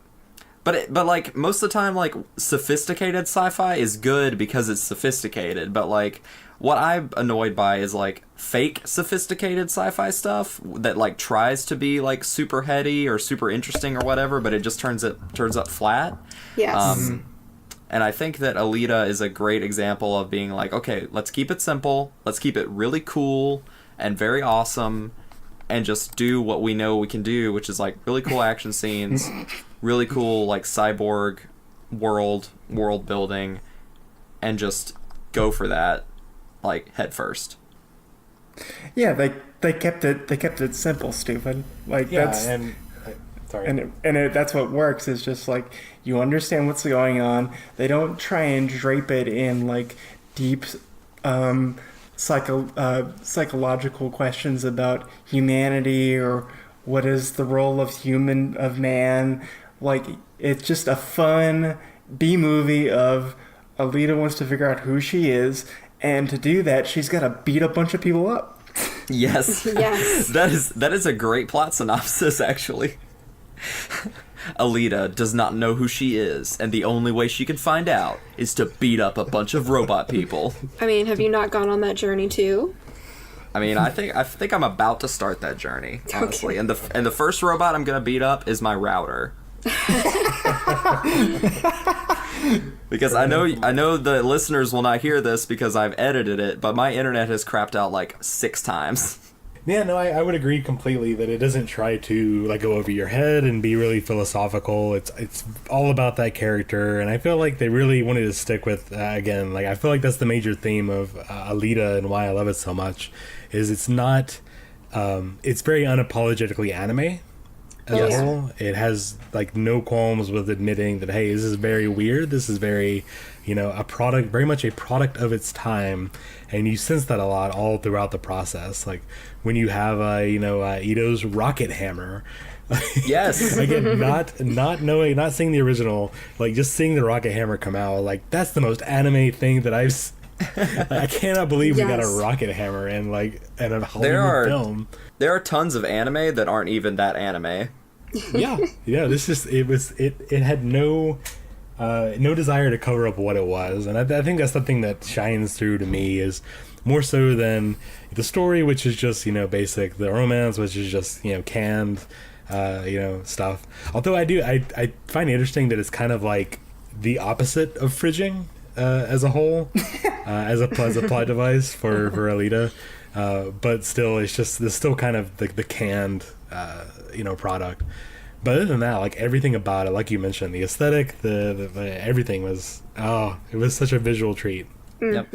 but like most of the time, like, sophisticated sci-fi is good because it's sophisticated. But like, what I'm annoyed by is like fake sophisticated sci-fi stuff that like tries to be like super heady or super interesting or whatever, but it just turns up flat. Yes. And I think that Alita is a great example of being like, okay, let's keep it simple, let's keep it really cool and very awesome, and just do what we know we can do, which is like really cool action scenes, really cool like cyborg world building, and just go for that like head first. Yeah, they kept it simple, stupid. Like, Yeah, that's sorry. that's what works. Is just like you understand what's going on. They don't try and drape it in like deep psychological questions about humanity or what is the role of man. Like, it's just a fun B movie of Alita wants to figure out who she is, and to do that she's got to beat a bunch of people up. Yes. Yes. That is a great plot synopsis, actually. Alita does not know who she is, and the only way she can find out is to beat up a bunch of robot people. I mean, have you not gone on that journey too? I mean, I think I'm about to start that journey, honestly. Okay. And the first robot I'm gonna beat up is my router. Because I know the listeners will not hear this because I've edited it, but my internet has crapped out like 6 times. Yeah, no, I would agree completely that it doesn't try to like go over your head and be really philosophical. It's all about that character, and I feel like they really wanted to stick with again. Like, I feel like that's the major theme of Alita and why I love it so much. Is it's not, it's very unapologetically anime as a whole. It has like no qualms with admitting that, hey, this is very weird. This is very, very much a product of its time, and you sense that a lot all throughout the process. Like when you have, Ito's rocket hammer. Yes. Again, not seeing the original, like just seeing the rocket hammer come out, like that's the most anime thing that I cannot believe we got a rocket hammer in a Hollywood film. There are tons of anime that aren't even that anime. Yeah. It had no desire to cover up what it was, and I think that's the thing that shines through to me, is more so than the story, which is just basic, the romance, which is just canned stuff. Although I find it interesting that it's kind of like the opposite of fridging as a whole, as a plot device for Alita, but still it's still kind of the canned product. But other than that, like everything about it, like you mentioned, the aesthetic, the everything was it was such a visual treat. Yep.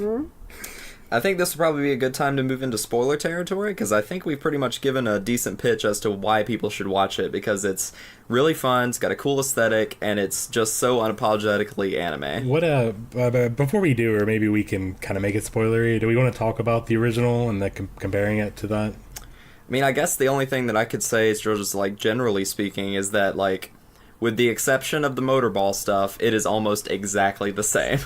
I think this will probably be a good time to move into spoiler territory, because I think we've pretty much given a decent pitch as to why people should watch it, because it's really fun, it's got a cool aesthetic, and it's just so unapologetically anime. What before we do, or maybe we can kind of make it spoilery, do we want to talk about the original and comparing it to that? I mean, I guess the only thing that I could say is just, like, generally speaking, is that, like, with the exception of the motorball stuff, it is almost exactly the same.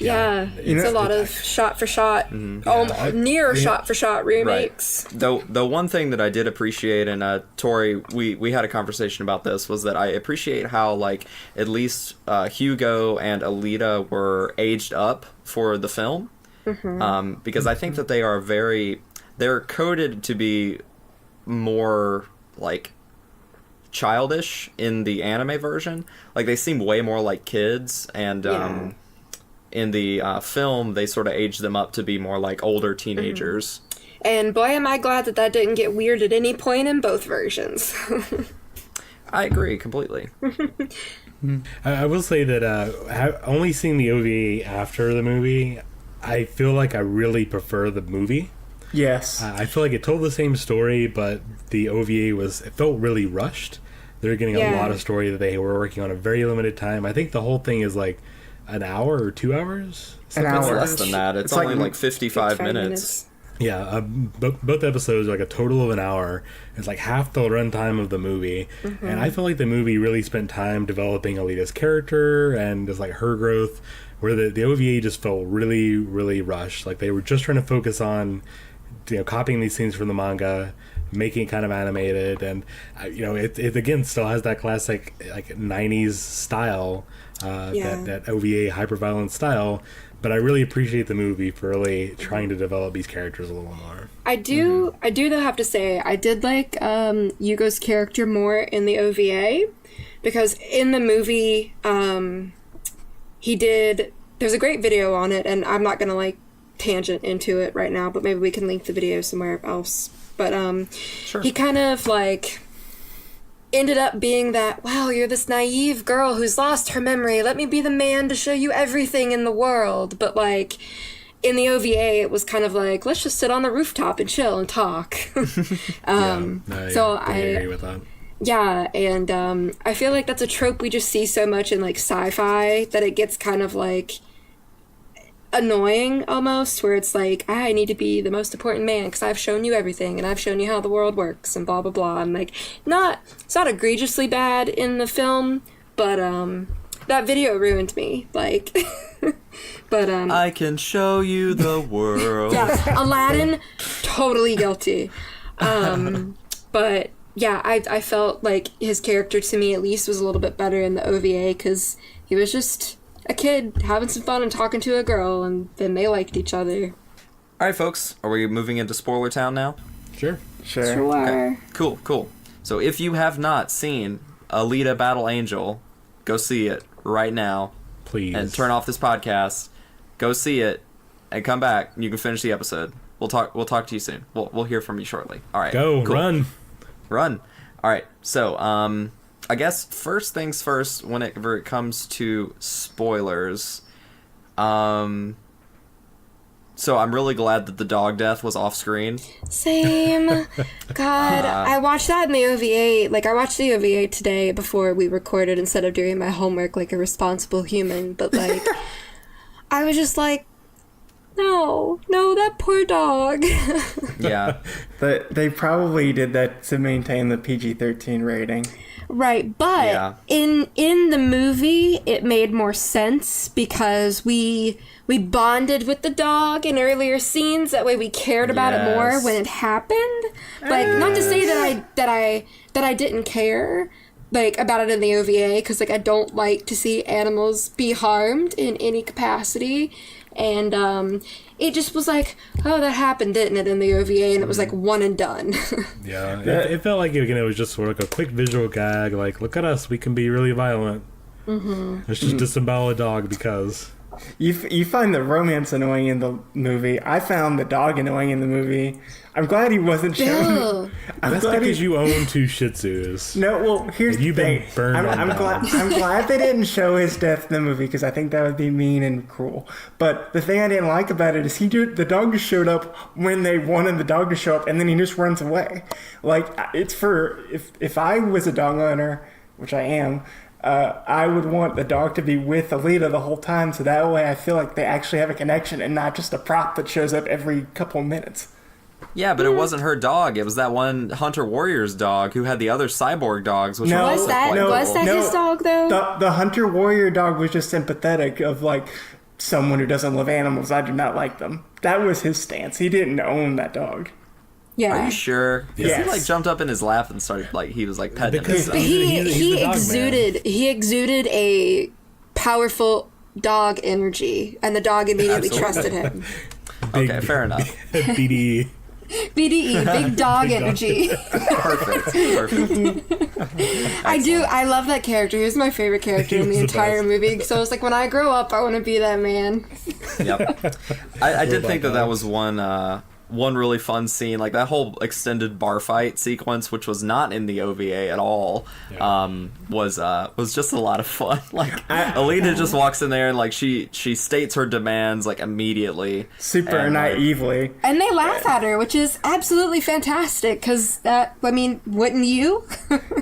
Yeah, it's a lot of shot-for-shot, near shot-for-shot remakes. Right. The one thing that I did appreciate, and Tori, we had a conversation about this, was that I appreciate how, like, at least Hugo and Alita were aged up for the film, because I think that they're coded to be more, like, childish in the anime version. Like, they seem way more like kids, and in the film, they sort of age them up to be more like older teenagers. And boy, am I glad that didn't get weird at any point in both versions. I agree completely. I will say that only seeing the OVA after the movie, I feel like I really prefer the movie. Yes. I feel like it told the same story, but the OVA it felt really rushed. They were getting a lot of story that they were working on a very limited time. I think the whole thing is like an hour or 2 hours? An hour. It's less than that. It's only like 55 minutes. Yeah, both episodes are like a total of an hour. It's like half the runtime of the movie. And I feel like the movie really spent time developing Alita's character and just like her growth, where the OVA just felt really, really rushed. Like they were just trying to focus on copying these scenes from the manga, making it kind of animated, and it again still has that classic like 90s style, that OVA hyperviolent style, but I really appreciate the movie for really trying to develop these characters a little more. I do though have to say I did like Yugo's character more in the OVA, because in the movie there's a great video on it, and I'm not gonna like tangent into it right now, but maybe we can link the video somewhere else. But sure. He kind of like ended up being that, wow, you're this naive girl who's lost her memory, let me be the man to show you everything in the world. But like in the OVA, it was kind of like, let's just sit on the rooftop and chill and talk. I agree with that. Yeah, and I feel like that's a trope we just see so much in like sci-fi that it gets kind of like annoying almost, where it's like, I need to be the most important man because I've shown you everything and I've shown you how the world works and blah blah blah. I'm like, it's not egregiously bad in the film, but that video ruined me, like. But I can show you the world. Yeah, Aladdin, totally guilty. But yeah, I felt like his character, to me at least, was a little bit better in the OVA, because he was just a kid having some fun and talking to a girl, and then they liked each other. All right, folks, are we moving into Spoiler Town now? Sure. Okay. Cool. So if you have not seen Alita Battle Angel, go see it right now. Please. And turn off this podcast. Go see it, and come back, and you can finish the episode. We'll talk to you soon. We'll hear from you shortly. All right. Go, cool. Run. All right. So, I guess first things first, whenever it comes to spoilers, so I'm really glad that the dog death was off screen. Same. God, I watched that in the OVA. Like, I watched the OVA today before we recorded instead of doing my homework like a responsible human. But, like, I was just like, no, that poor dog. Yeah. They probably did that to maintain the PG-13 rating. Right, but in the movie, it made more sense because we bonded with the dog in earlier scenes. That way, we cared about it more when it happened. Like, not to say that I didn't care, like about it in the OVA because like I don't like to see animals be harmed in any capacity, and it just was like, oh, that happened, didn't it, in the OVA, and it was like one and done. Yeah, it felt like it was just sort of like a quick visual gag, like, look at us, we can be really violent. Let's just disembowel a dog because. You find the romance annoying in the movie. I found the dog annoying in the movie. I'm glad he wasn't shown. Bill. That's because you own 2 Shih Tzus. No, well, here's You've the been thing. burned on I'm glad they didn't show his death in the movie because I think that would be mean and cruel. But the thing I didn't like about it is the dog just showed up when they wanted the dog to show up, and then he just runs away. Like, it's for if I was a dog owner, which I am. I would want the dog to be with Alita the whole time, so that way I feel like they actually have a connection and not just a prop that shows up every couple minutes. Yeah, but it wasn't her dog. It was that one Hunter Warrior's dog who had the other cyborg dogs, which No, were Was also that quite was cool. that his dog though? The Hunter Warrior dog was just sympathetic of like someone who doesn't love animals. I do not like them. That was his stance. He didn't own that dog. Yeah. Are you sure? Because Yes. he like jumped up in his lap and started like he was like petting Because himself. he's the dog He exuded a powerful dog energy, and the dog immediately trusted him. Okay, fair enough. BD. BDE, big dog energy. Perfect. I love that character. He was my favorite character He in the was the entire best. movie. So I was like, when I grow up, I want to be that man. Yep. I did think that dogs. was one really fun scene, like that whole extended bar fight sequence, which was not in the OVA at all, was just a lot of fun. Like Alita just walks in there and like she states her demands like immediately, Super and, like, naively. And they laugh at her, which is absolutely fantastic. Because wouldn't you?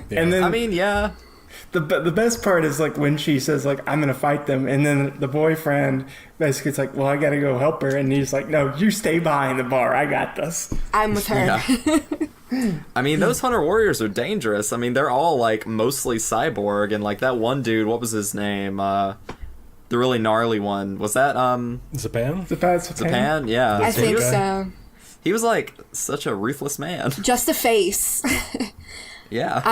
And then I mean, yeah. the best part is like when she says like I'm gonna fight them, and then the boyfriend basically is like, well, I gotta go help her, and he's like, no, you stay behind the bar, I got this. I'm with her. Yeah. I mean, those Hunter Warriors are dangerous. I mean, they're all like mostly cyborg, and like that one dude, what was his name? The really gnarly one, was that Zapan? Japan? Yeah. I So he think was- so. He was like such a ruthless man. Just a face. Yeah. So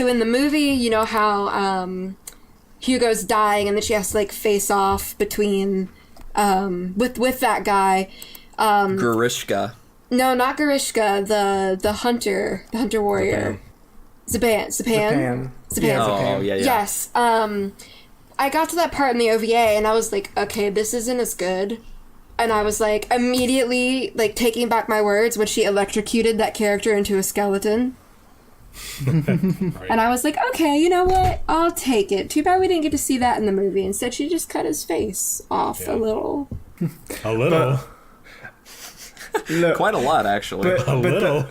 in the movie, you know how Hugo's dying and then she has to like face off between with that guy. Grishka. No, not Garishka, the hunter warrior. Zapan. Oh, yeah. Yes. I got to that part in the OVA and I was like, okay, this isn't as good. And I was like immediately like taking back my words when she electrocuted that character into a skeleton. Right. And I was like, okay, you know what? I'll take it. Too bad we didn't get to see that in the movie. Instead, she just cut his face off a little. A little. Look, Quite a lot, actually. but, A but little.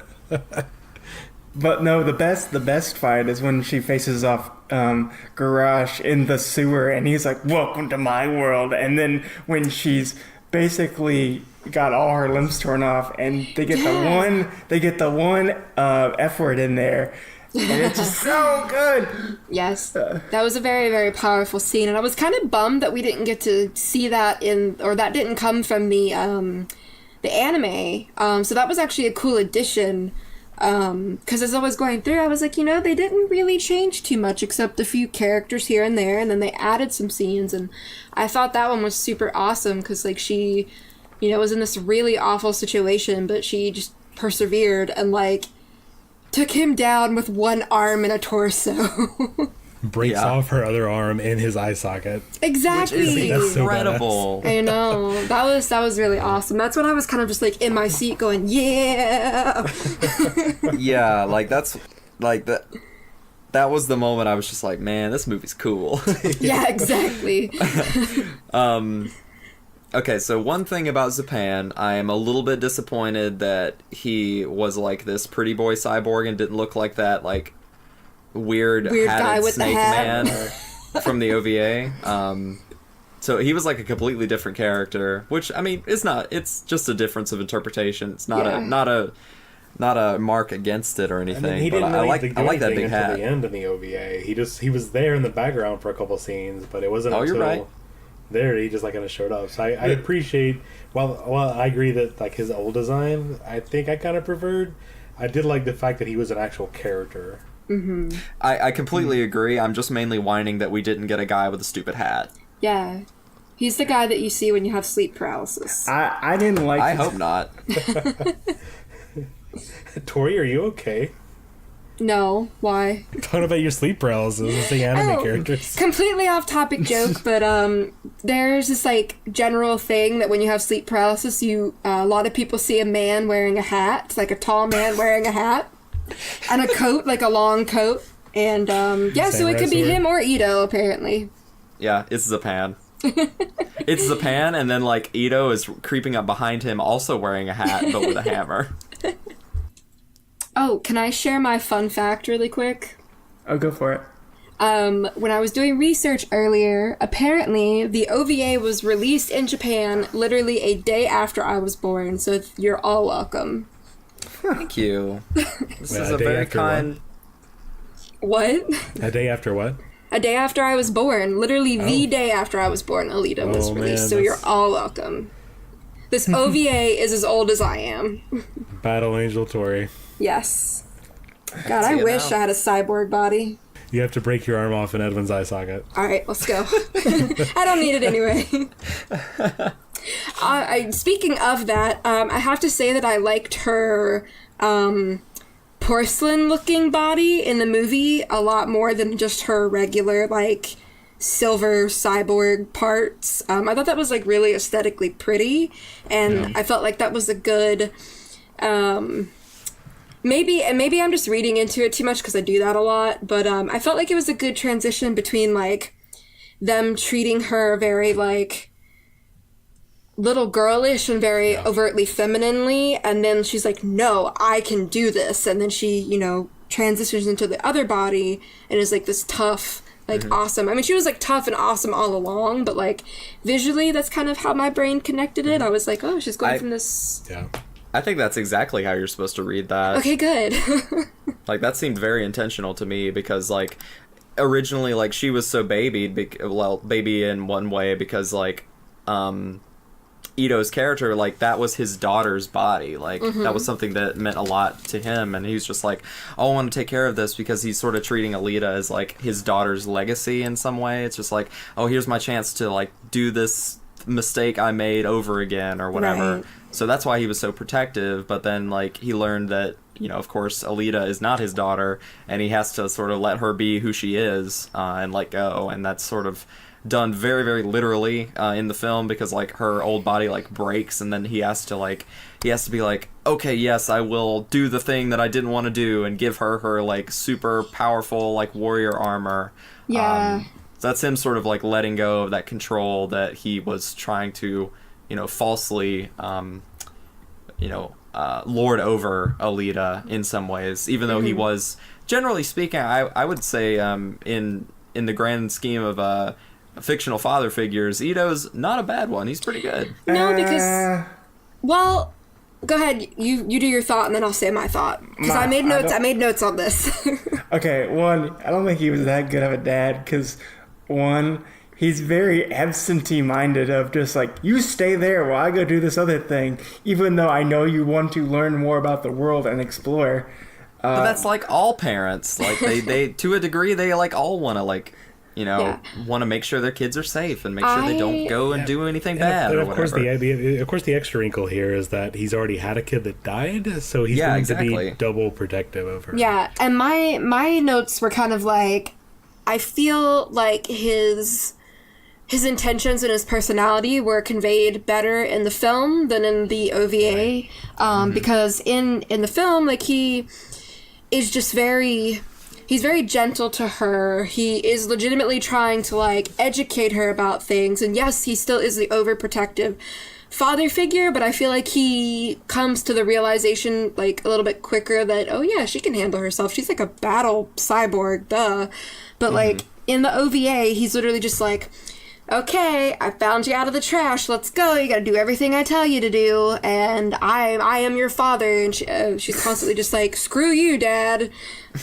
But no, the best fight is when she faces off Garage in the sewer, and he's like, "Welcome to my world." And then when she's basically got all her limbs torn off, and they get the one F word in there, and it's just so good. Yes. That was a very, very powerful scene. And I was kind of bummed that we didn't get to see that that didn't come from the anime. So that was actually a cool addition. Because as I was going through, I was like, they didn't really change too much except a few characters here and there, and then they added some scenes, and I thought that one was super awesome because, like, she, was in this really awful situation, but she just persevered and, like, took him down with one arm and a torso. Breaks off her other arm in his eye socket. Exactly. That's so Incredible. I know. That was really awesome. That's when I was kind of just like in my seat going, yeah. Yeah, like that's like that was the moment I was just like, man, this movie's cool. Yeah, exactly. Okay, so one thing about Zapan, I am a little bit disappointed that he was like this pretty boy cyborg and didn't look like that like weird guy hatted with the snake hat. man from the OVA. So he was like a completely different character, which I mean, it's just a difference of interpretation. It's not a mark against it or anything. I mean, he but didn't I really like do that anything big until hat. the end in the OVA. He was there in the background for a couple scenes, but it wasn't Oh, until you're right. there he just like kind of showed up. So I appreciate. While I agree that like his old design, I think I kind of preferred. I did like the fact that he was an actual character I completely agree. I'm just mainly whining that we didn't get a guy with a stupid hat. Yeah. He's the guy that you see when you have sleep paralysis. I didn't like. I hope not. Tori, are you okay? No, why? Talking about your sleep paralysis and the anime characters. Completely off topic joke, but there's this like general thing that when you have sleep paralysis, a lot of people see a man wearing a hat, like a tall man wearing a hat, and a coat, like a long coat, and so it could be him or Ito apparently. Yeah, it's Zapan. It's Zapan, and then like Ito is creeping up behind him, also wearing a hat but with a hammer. Oh, can I share my fun fact really quick? Oh, go for it. When I was doing research earlier, apparently the OVA was released in Japan literally a day after I was born, so you're all welcome. Thank you. This is A a day very after kind. What? A day after what? A day after I was born. Literally the day after I was born, Alita was released, man, so you're all welcome. This OVA is as old as I am. Battle Angel Tori. Yes. God, See I it wish now. I had a cyborg body. You have to break your arm off in Edwin's eye socket. Alright, let's go. I don't need it anyway. Speaking of that, I have to say that I liked her porcelain-looking body in the movie a lot more than just her regular, like, silver cyborg parts. I thought that was, like, really aesthetically pretty, and I felt like that was a good... Maybe I'm just reading into it too much because I do that a lot, but I felt like it was a good transition between, like, them treating her very, like, little girlish and very overtly femininely, and then she's like, no, I can do this, and then she, transitions into the other body and is, like, this tough, like, awesome. I mean, she was, like, tough and awesome all along, but, like, visually, that's kind of how my brain connected it. I was like, oh, she's going from this... Yeah. I think that's exactly how you're supposed to read that. Okay, good. Like, that seemed very intentional to me because, like, originally, like, she was so baby in one way because, like, Ito's character, like, that was his daughter's body. Like, that was something that meant a lot to him, and he was just like, oh, I want to take care of this because he's sort of treating Alita as, like, his daughter's legacy in some way. It's just like, oh, here's my chance to, like, do this mistake I made over again or whatever. Right. So that's why he was so protective, but then, like, he learned that, of course, Alita is not his daughter, and he has to sort of let her be who she is, and let go, and that's sort of done very, very literally in the film, because, like, her old body, like, breaks, and then he has to be like, okay, yes, I will do the thing that I didn't want to do, and give her, like, super powerful, like, warrior armor. Yeah. So that's him sort of, like, letting go of that control that he was trying to, falsely, lord over Alita in some ways, even though he was, generally speaking, I would say, in the grand scheme of fictional father figures, Ito's not a bad one. He's pretty good. No, because... Well, go ahead. You do your thought, and then I'll say my thought. Because I made notes. I made notes on this. Okay, one, I don't think he was that good of a dad, because, one, he's very absentee-minded of just like, you stay there while I go do this other thing, even though I know you want to learn more about the world and explore. But that's like all parents. Like, they to a degree, they, like, all want to, like, want to make sure their kids are safe and make sure they don't go and do anything bad or of course, whatever. of course, the extra wrinkle here is that he's already had a kid that died, so he's going to be double protective of her. Yeah, and my notes were kind of like, I feel like his intentions and his personality were conveyed better in the film than in the OVA, because in the film, like, he is just he's very gentle to her. He is legitimately trying to, like, educate her about things. And yes, he still is the overprotective father figure, but I feel like he comes to the realization, like, a little bit quicker that, oh yeah, she can handle herself. She's like a battle cyborg, duh. But, like, in the OVA, he's literally just like, okay, I found you out of the trash. Let's go. You gotta do everything I tell you to do. And I am your father. And she's constantly just like, screw you, Dad.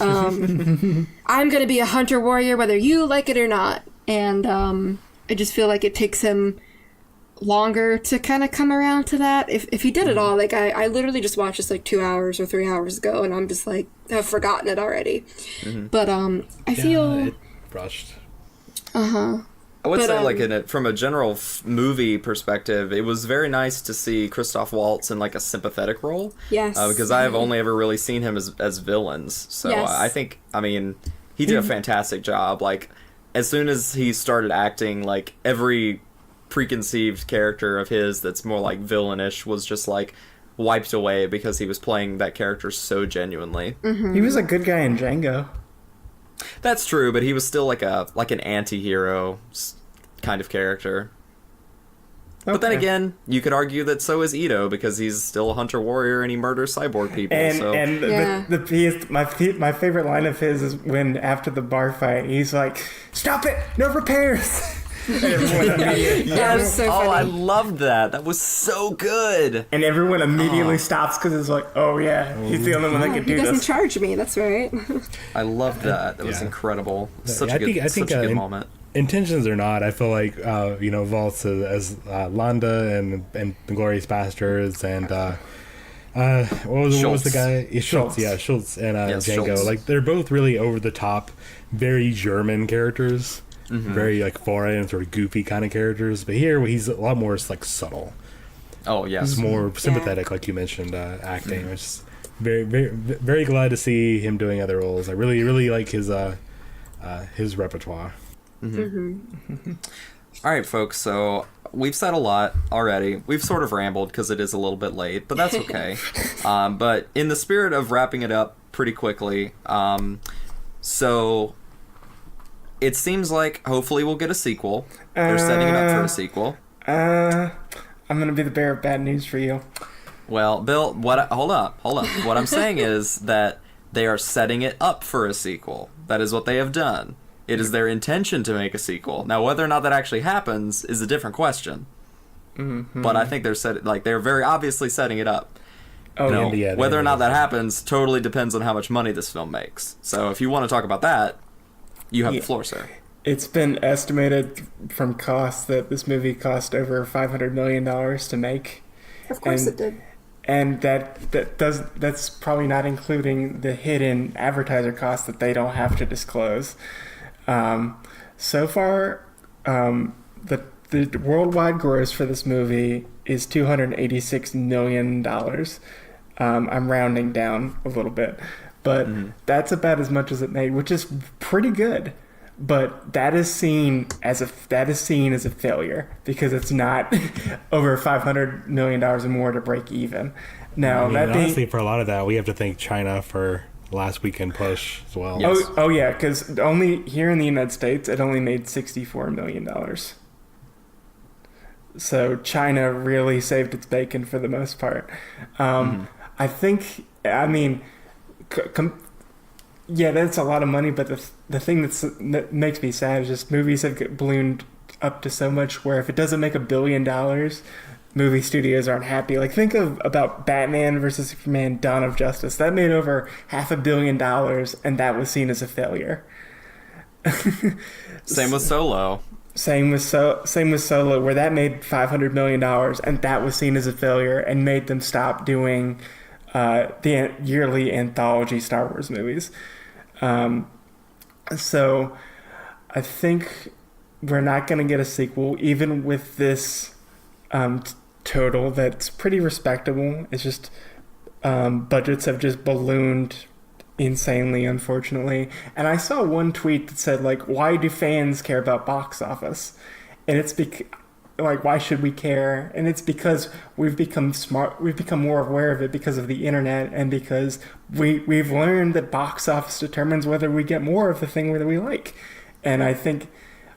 I'm gonna be a hunter warrior whether you like it or not. And I just feel like it takes him longer to kind of come around to that. If he did it all, like I literally just watched this like 2 hours or 3 hours ago, and I'm just like, I've forgotten it already. But I feel it rushed. I would say, like, from a general movie perspective, it was very nice to see Christoph Waltz in, like, a sympathetic role. Yes. Because I have only ever really seen him as villains. So Yes. I think, I mean, he did a fantastic job. Like, as soon as he started acting, like, every preconceived character of his that's more, like, villainish was just, like, wiped away because he was playing that character so genuinely. He was a good guy in Django. That's true, but he was still like an anti-hero kind of character. But then Okay. again, you could argue that so is Ito because he's still a hunter warrior and he murders cyborg people. And Yeah. my favorite line of his is when after the bar fight, he's like, "Stop it! No repairs." And everyone immediately, That was so funny. I loved that. That was so good. and everyone immediately stops because it's like, "Oh yeah, he's the only one that can he do doesn't this." charge me. That's right. I loved that. That was Yeah. incredible. Such I a good, think such a good moment. intentions or not, I feel like Waltz as Landa and Glorious Bastards and what was the guy? Yeah, Schultz. Yeah, Schultz and Yes, Django. Schultz. Like they're both really over the top, very German characters, very like foreign and sort of goofy kind of characters. But here he's a lot more like subtle. Oh yes. He's more sympathetic, like you mentioned, acting. Which is very glad to see him doing other roles. I really like his repertoire. All right, folks. So we've said a lot already. We've sort of rambled because it is a little bit late, but that's okay. But in the spirit of wrapping it up pretty quickly, so it seems like hopefully we'll get a sequel. They're setting it up for a sequel. I'm gonna be the bearer of bad news for you. Well, Bill, hold up. What I'm saying is that they are setting it up for a sequel. That is what they have done. It is their intention to make a sequel. Now, whether or not that actually happens is a different question. But I think they're very obviously setting it up. Oh, You know, yeah, whether or not yeah. that happens totally depends on how much money this film makes. So if you want to talk about that, you have the floor, sir. It's been estimated from costs that this movie cost over $500 million to make. Of course And- it did. And that's probably not including the hidden advertiser costs that they don't have to disclose. So far, the worldwide gross for this movie is $286 million. I'm rounding down a little bit, but that's about as much as it made, which is pretty good. But that is seen as a failure because it's not over $500 million or more to break even. Now, I mean, that being, honestly, for a lot of that, we have to thank China for last weekend push as well. Yes. oh yeah, because only here in the United States, it only made $64 million. So China really saved its bacon for the most part. I think, I mean, yeah, that's a lot of money, but the thing that makes me sad is just movies have ballooned up to so much where if it doesn't make $1 billion, movie studios aren't happy. Like, think about Batman versus Superman: Dawn of Justice. That made over $500 million, and that was seen as a failure. Same with Solo. Same with Solo, where that made $500 million, and that was seen as a failure and made them stop doing the yearly anthology Star Wars movies. So I think we're not going to get a sequel, even with this total that's pretty respectable. It's just budgets have just ballooned insanely, unfortunately. And I saw one tweet that said, like, why do fans care about box office? And it's like, why should we care? And it's because we've become smart, we've become more aware of it because of the internet, and because we've learned that box office determines whether we get more of the thing that we like. And I think,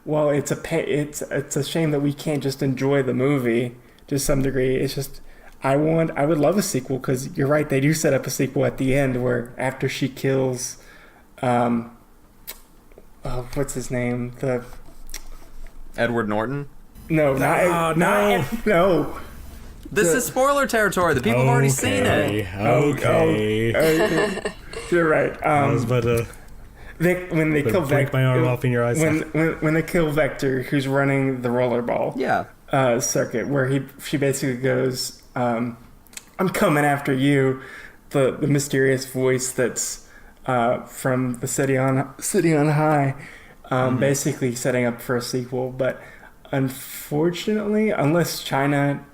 well, it's a shame that we can't just enjoy the movie to some degree. It's just, I would love a sequel, because you're right, they do set up a sequel at the end where after she kills, what's his name? Edward Norton. No. This is spoiler territory. The people have already seen it. Okay. You're right. I was about to When they kill break Vector, my arm off in your eyes. when they kill Vector, who's running the rollerball. Yeah. circuit where she basically goes, "I'm coming after you," the mysterious voice that's from the city on high, basically setting up for a sequel. But unfortunately, unless China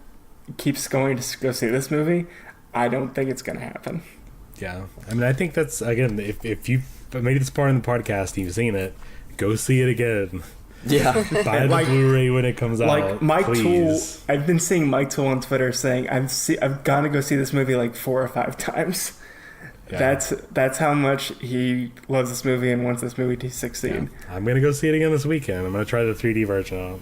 keeps going to go see this movie, I don't think it's going to happen. Yeah, I mean, I think that's, again, if you've made it this far in the podcast and you've seen it, go see it again. Yeah. Buy the Blu-ray when it comes out. Like Mike please. Toole, I've been seeing Mike Toole on Twitter saying I've got to go see this movie like 4 or 5 times. Yeah. That's how much he loves this movie and wants this movie to succeed. Yeah. I'm gonna go see it again this weekend. I'm gonna try the 3D version out.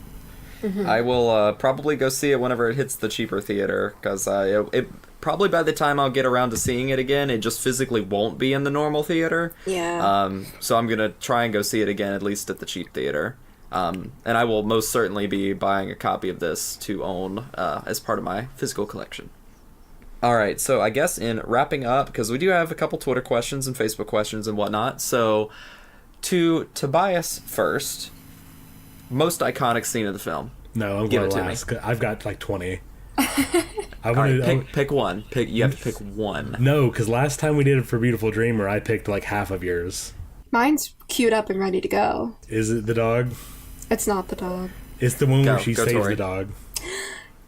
I will probably go see it whenever it hits the cheaper theater, because it probably by the time I'll get around to seeing it again, it just physically won't be in the normal theater. Yeah. So I'm gonna try and go see it again, at least at the cheap theater. And I will most certainly be buying a copy of this to own as part of my physical collection. All right, so I guess in wrapping up, because we do have a couple Twitter questions and Facebook questions and whatnot, so to Tobias first, most iconic scene of the film. No, I'm Give going it to last. I've got like 20. All right, pick one. You have to pick one. No, because last time we did it for Beautiful Dreamer, I picked like half of yours. Mine's queued up and ready to go. Is it the dog? It's not the dog. It's the one where Go she saves Tori. the dog.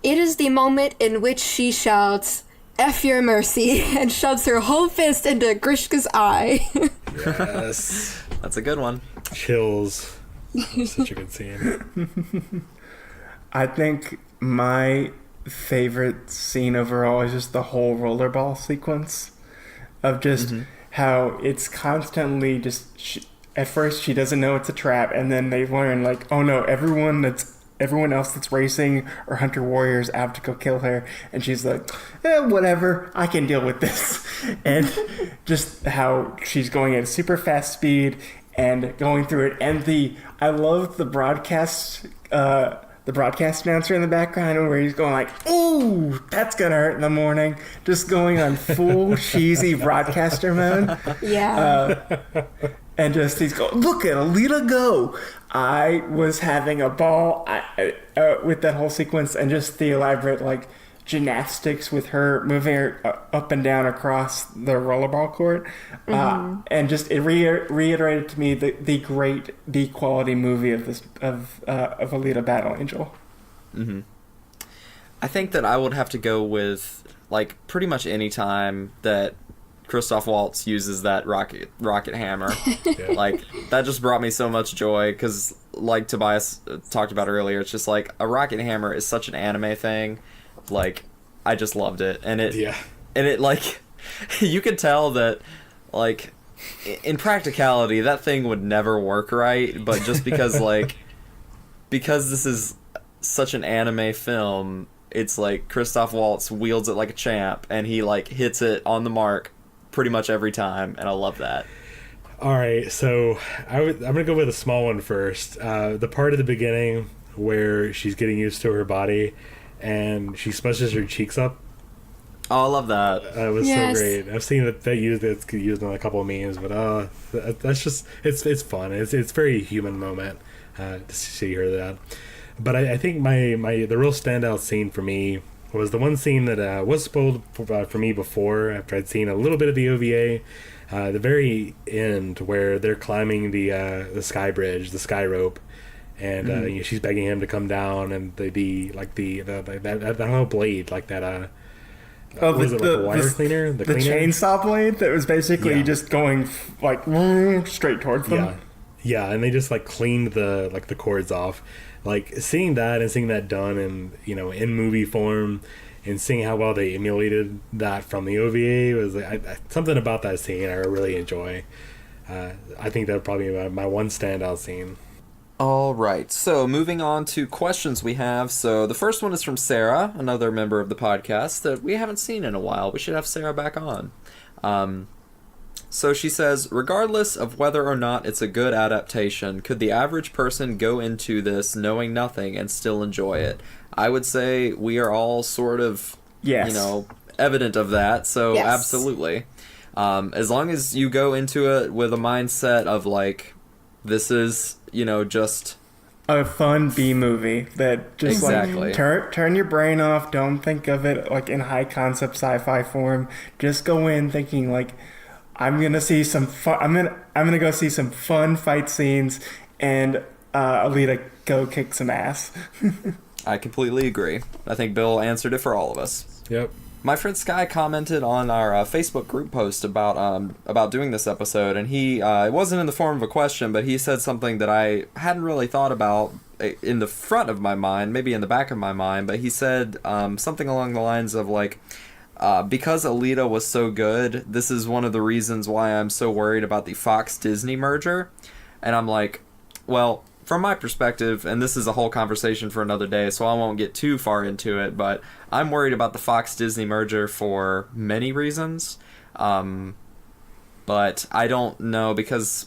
It is the moment in which she shouts, "F your mercy," and shoves her whole fist into Grishka's eye. Yes. That's a good one. Chills. Such a good scene. I think my favorite scene overall is just the whole rollerball sequence of just how it's constantly just at first she doesn't know it's a trap, and then they learn like, oh no, everyone else that's racing or hunter warriors out to go kill her, and she's like, whatever, I can deal with this. And just how she's going at a super fast speed and going through it, and I love the broadcast announcer in the background where he's going like, ooh, that's gonna hurt in the morning, just going on full cheesy broadcaster mode. Yeah. And just he's going, look at Alita go. I was having a ball with that whole sequence, and just the elaborate like gymnastics with her moving her up and down across the rollerball court, and just it reiterated to me the great B quality movie of Alita Battle Angel. Mm-hmm. I think that I would have to go with like pretty much any time that Christoph Waltz uses that rocket hammer. Yeah. Like that just brought me so much joy, because like Tobias talked about earlier, it's just like a rocket hammer is such an anime thing. Like I just loved it, and it like you could tell that like in practicality that thing would never work right, but just because because this is such an anime film, it's like Christoph Waltz wields it like a champ, and he like hits it on the mark pretty much every time, and I love that. All right, so I'm gonna go with a small one first. The part at the beginning where she's getting used to her body, and she smudges her cheeks up. Oh, I love that. It was Yes. so great. I've seen it's used in a couple of memes, but that's just it's fun. It's very human moment to see her that. But I think the real standout scene for me was the one scene that was spoiled for me before, after I'd seen a little bit of the OVA. The very end where they're climbing the sky bridge, the sky rope, and she's begging him to come down, and that I don't know, blade like that. Was it like a wire cleaner? The cleaner? chainsaw blade that was basically just going like straight towards them. Yeah, and they just like cleaned the cords off. Like seeing that and seeing that done in movie form, and seeing how well they emulated that from the OVA was something about that scene I really enjoy. I think that would probably be my one standout scene. All right, so moving on to questions we have. So the first one is from Sarah, another member of the podcast that we haven't seen in a while. We should have Sarah back on. So she says, regardless of whether or not it's a good adaptation, could the average person go into this knowing nothing and still enjoy it? I would say we are all sort of, evident of that, so Yes. absolutely. As long as you go into it with a mindset of like, this is, just a fun B movie that just Exactly. like turn your brain off. Don't think of it like in high concept sci-fi form. Just go in thinking like I'm gonna see some fun. I'm gonna go see some fun fight scenes and Alita go kick some ass. I completely agree. I think Bill answered it for all of us. Yep. My friend Sky commented on our Facebook group post about doing this episode, and he it wasn't in the form of a question, but he said something that I hadn't really thought about in the front of my mind, maybe in the back of my mind. But he said something along the lines of like, because Alita was so good, this is one of the reasons why I'm so worried about the Fox Disney merger. And I'm like, well, from my perspective, and this is a whole conversation for another day, so I won't get too far into it, but I'm worried about the Fox-Disney merger for many reasons. But I don't know, because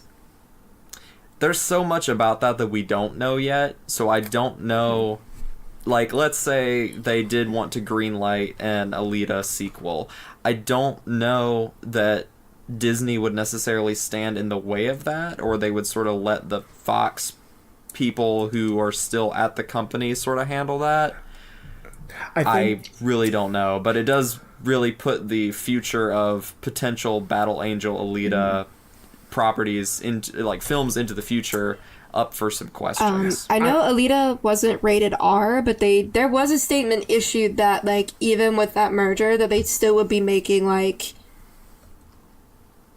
there's so much about that we don't know yet, so I don't know. Like, let's say they did want to greenlight an Alita sequel. I don't know that Disney would necessarily stand in the way of that, or they would sort of let the Fox people who are still at the company sort of handle that. I really don't know, but it does really put the future of potential Battle Angel Alita properties into like films into the future up for some questions. I know Alita wasn't rated R, but there was a statement issued that like even with that merger that they still would be making like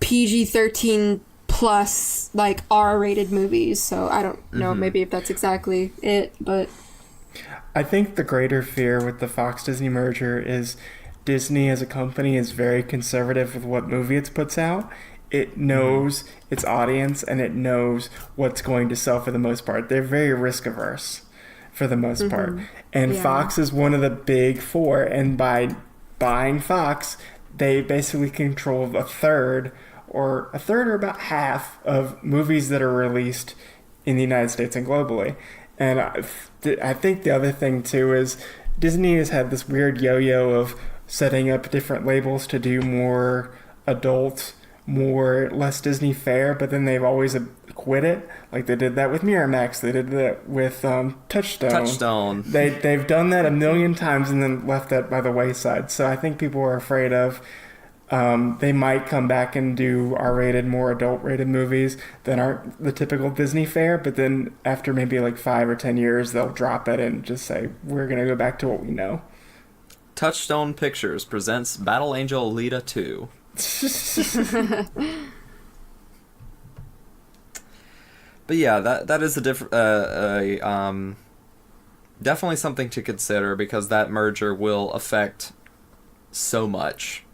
PG-13 plus like R-rated movies. So I don't know maybe if that's exactly it, but I think the greater fear with the Fox Disney merger is Disney as a company is very conservative with what movie it puts out. It knows its audience and it knows what's going to sell for the most part. They're very risk averse for the most part. And Fox is one of the big four, and by buying Fox, they basically control a third or about half of movies that are released in the United States and globally. And I think the other thing too is Disney has had this weird yo-yo of setting up different labels to do more adult, less Disney fare, but then they've always quit it. Like they did that with Miramax, they did that with Touchstone. They've done that a million times and then left that by the wayside. So I think people are afraid of they might come back and do R-rated, more adult-rated movies that aren't the typical Disney fare, but then after maybe like 5 or 10 years, they'll drop it and just say, we're going to go back to what we know. Touchstone Pictures presents Battle Angel Alita 2. But yeah, that is definitely something to consider, because that merger will affect so much.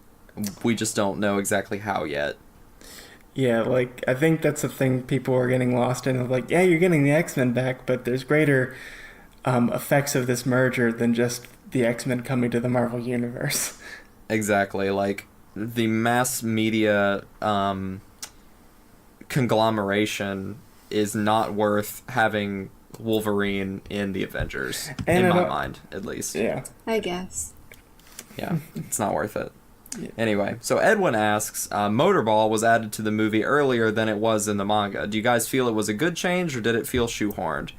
We just don't know exactly how yet. Yeah, like, I think that's the thing people are getting lost in. Like, yeah, you're getting the X-Men back, but there's greater effects of this merger than just the X-Men coming to the Marvel Universe. Exactly. Like, the mass media conglomeration is not worth having Wolverine in the Avengers, in my mind, at least. Yeah. I guess. Yeah, it's not worth it. Yeah. Anyway, so Edwin asks, Motorball was added to the movie earlier than it was in the manga. Do you guys feel it was a good change, or did it feel shoehorned?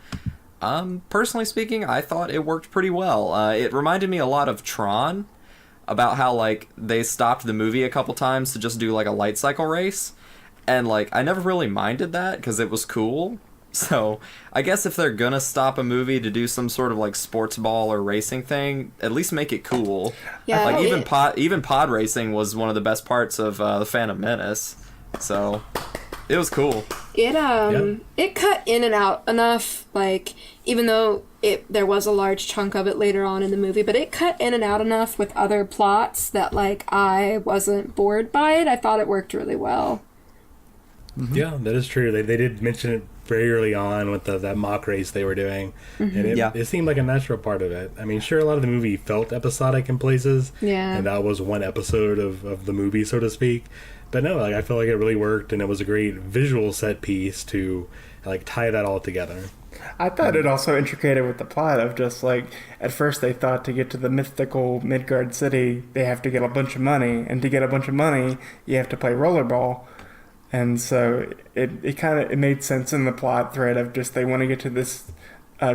Personally speaking, I thought it worked pretty well. It reminded me a lot of Tron, about how, like, they stopped the movie a couple times to just do, like, a light cycle race. And, like, I never really minded that, because it was cool. So, I guess if they're gonna stop a movie to do some sort of, like, sports ball or racing thing, at least make it cool. Yeah, like, even pod racing was one of the best parts of The Phantom Menace. So, it was cool. It cut in and out enough, like, even though there was a large chunk of it later on in the movie, but it cut in and out enough with other plots that, like, I wasn't bored by it. I thought it worked really well. Mm-hmm. Yeah, that is true. They did mention it very early on with that mock race they were doing, and it seemed like a natural part of it. I mean, sure, a lot of the movie felt episodic in places, and that was one episode of the movie, so to speak. But no, like, I felt like it really worked, and it was a great visual set piece to, like, tie that all together. I thought it also intricated with the plot of just, like, at first they thought to get to the mythical Midgard city, they have to get a bunch of money, and to get a bunch of money, you have to play rollerball. And so it made sense in the plot thread of just they want to get to this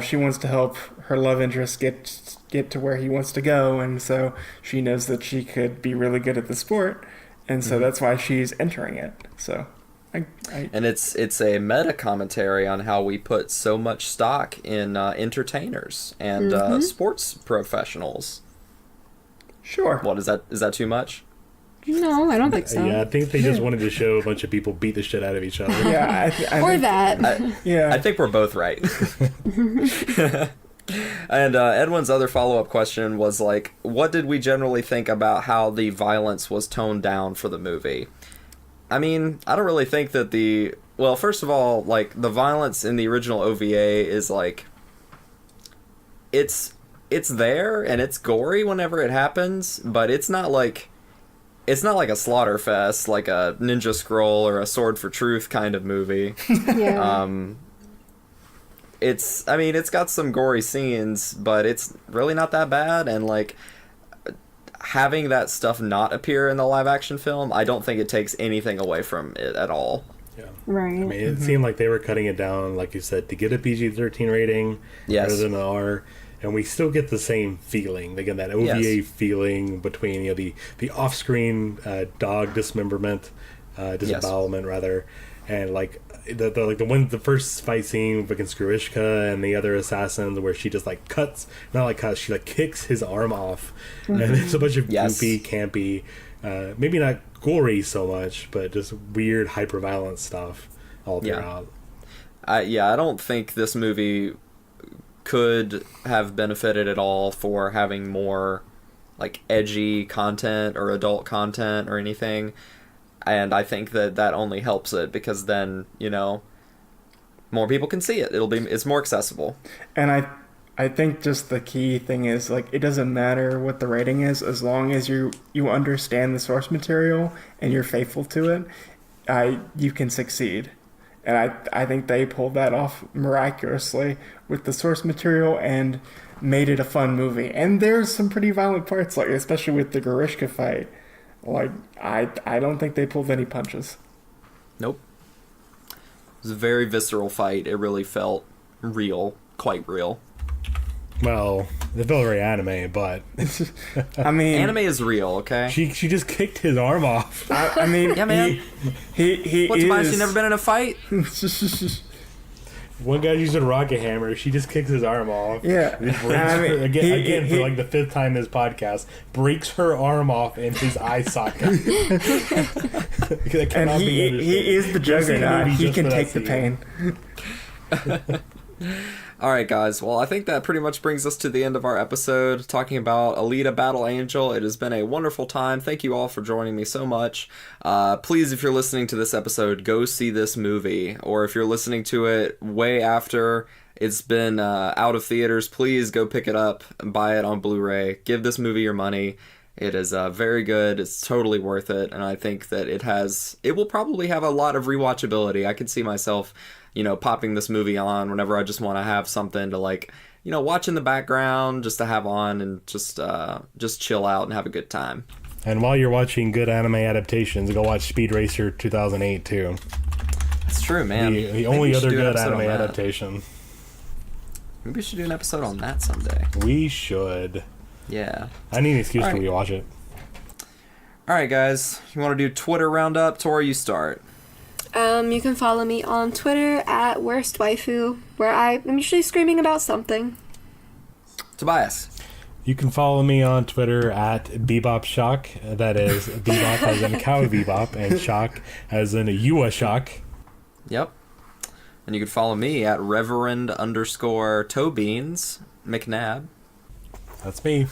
she wants to help her love interest get to where he wants to go, and so she knows that she could be really good at the sport, and so that's why she's entering it. So, And it's a meta commentary on how we put so much stock in entertainers and sports professionals. Sure. What is that? Is that too much? No, I don't think so. Yeah, I think they just wanted to show a bunch of people beat the shit out of each other. Yeah, I Or think, that. yeah. I think we're both right. And Edwin's other follow-up question was like, what did we generally think about how the violence was toned down for the movie? I mean, I don't really think that well, first of all, like, the violence in the original OVA is like, it's there and it's gory whenever it happens, but it's not like a slaughter fest, like a Ninja Scroll or a Sword for Truth kind of movie. Yeah. It's got some gory scenes, but it's really not that bad, and like, having that stuff not appear in the live action film, I don't think it takes anything away from it at all. Yeah. Right. I mean, it seemed like they were cutting it down, like you said, to get a PG-13 rating Yes. rather than an R. And we still get the same feeling. They get that OVA feeling between, you know, the off-screen dog dismemberment, disembowelment rather, and like the first fight scene against Grishka and the other assassins, where she just like she like kicks his arm off, and it's a bunch of goofy, campy, maybe not gory so much, but just weird hyper-violent stuff all throughout. I don't think this movie could have benefited at all for having more like edgy content or adult content or anything, and I think that only helps it, because then, you know, more people can see it. It's more accessible. And I think just the key thing is, like, it doesn't matter what the rating is, as long as you understand the source material and you're faithful to it, you can succeed. And I think they pulled that off miraculously with the source material and made it a fun movie. And there's some pretty violent parts, like especially with the Grishka fight. Like, I don't think they pulled any punches. Nope. It was a very visceral fight. It really felt real, quite real. Well, it felt very anime, but I mean, Anime is real, okay? she just kicked his arm off. I mean, Yeah, man. he What's is. Tobias, you never been in a fight? One guy used a rocket hammer. She just kicks his arm off. Yeah. Breaks I mean, her, again for like the 5th time in this podcast, breaks her arm off in his eye socket. That And cannot be understood. he is the Go see the juggernaut. movie He just can for that take the scene. pain. All right, guys. Well, I think that pretty much brings us to the end of our episode talking about Alita Battle Angel. It has been a wonderful time. Thank you all for joining me so much. Please, if you're listening to this episode, go see this movie. Or if you're listening to it way after it's been out of theaters, please go pick it up and buy it on Blu-ray. Give this movie your money. It is very good. It's totally worth it. And I think that it will probably have a lot of rewatchability. I could see myself, you know, popping this movie on whenever I just want to have something to, like, you know, watch in the background, just to have on and just chill out and have a good time. And while you're watching good anime adaptations, go watch Speed Racer 2008 too. That's true, man. The Maybe only we should other do an good episode anime on that. adaptation. Maybe we should do an episode on that someday. We should. Yeah. I need an excuse All to right. rewatch it. All right, guys. You want to do Twitter roundup? Tori, you start. You can follow me on Twitter at worstwaifu, where I am usually screaming about something. Tobias. You can follow me on Twitter at Bebop Shock. That is Bebop as in Cow Bebop, and Shock as in Yua Shock. Yep. And you can follow me at Reverend_Tobeans McNabb. That's me.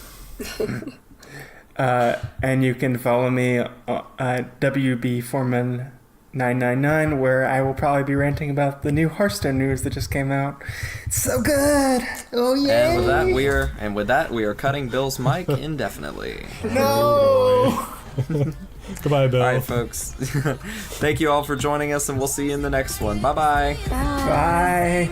And you can follow me at WB Foreman 999, where I will probably be ranting about the new Hearthstone news that just came out. It's so good! Oh yeah! And with that we are cutting Bill's mic indefinitely. No! Goodbye, Bill. All right, folks. Thank you all for joining us, and we'll see you in the next one. Bye-bye. Bye.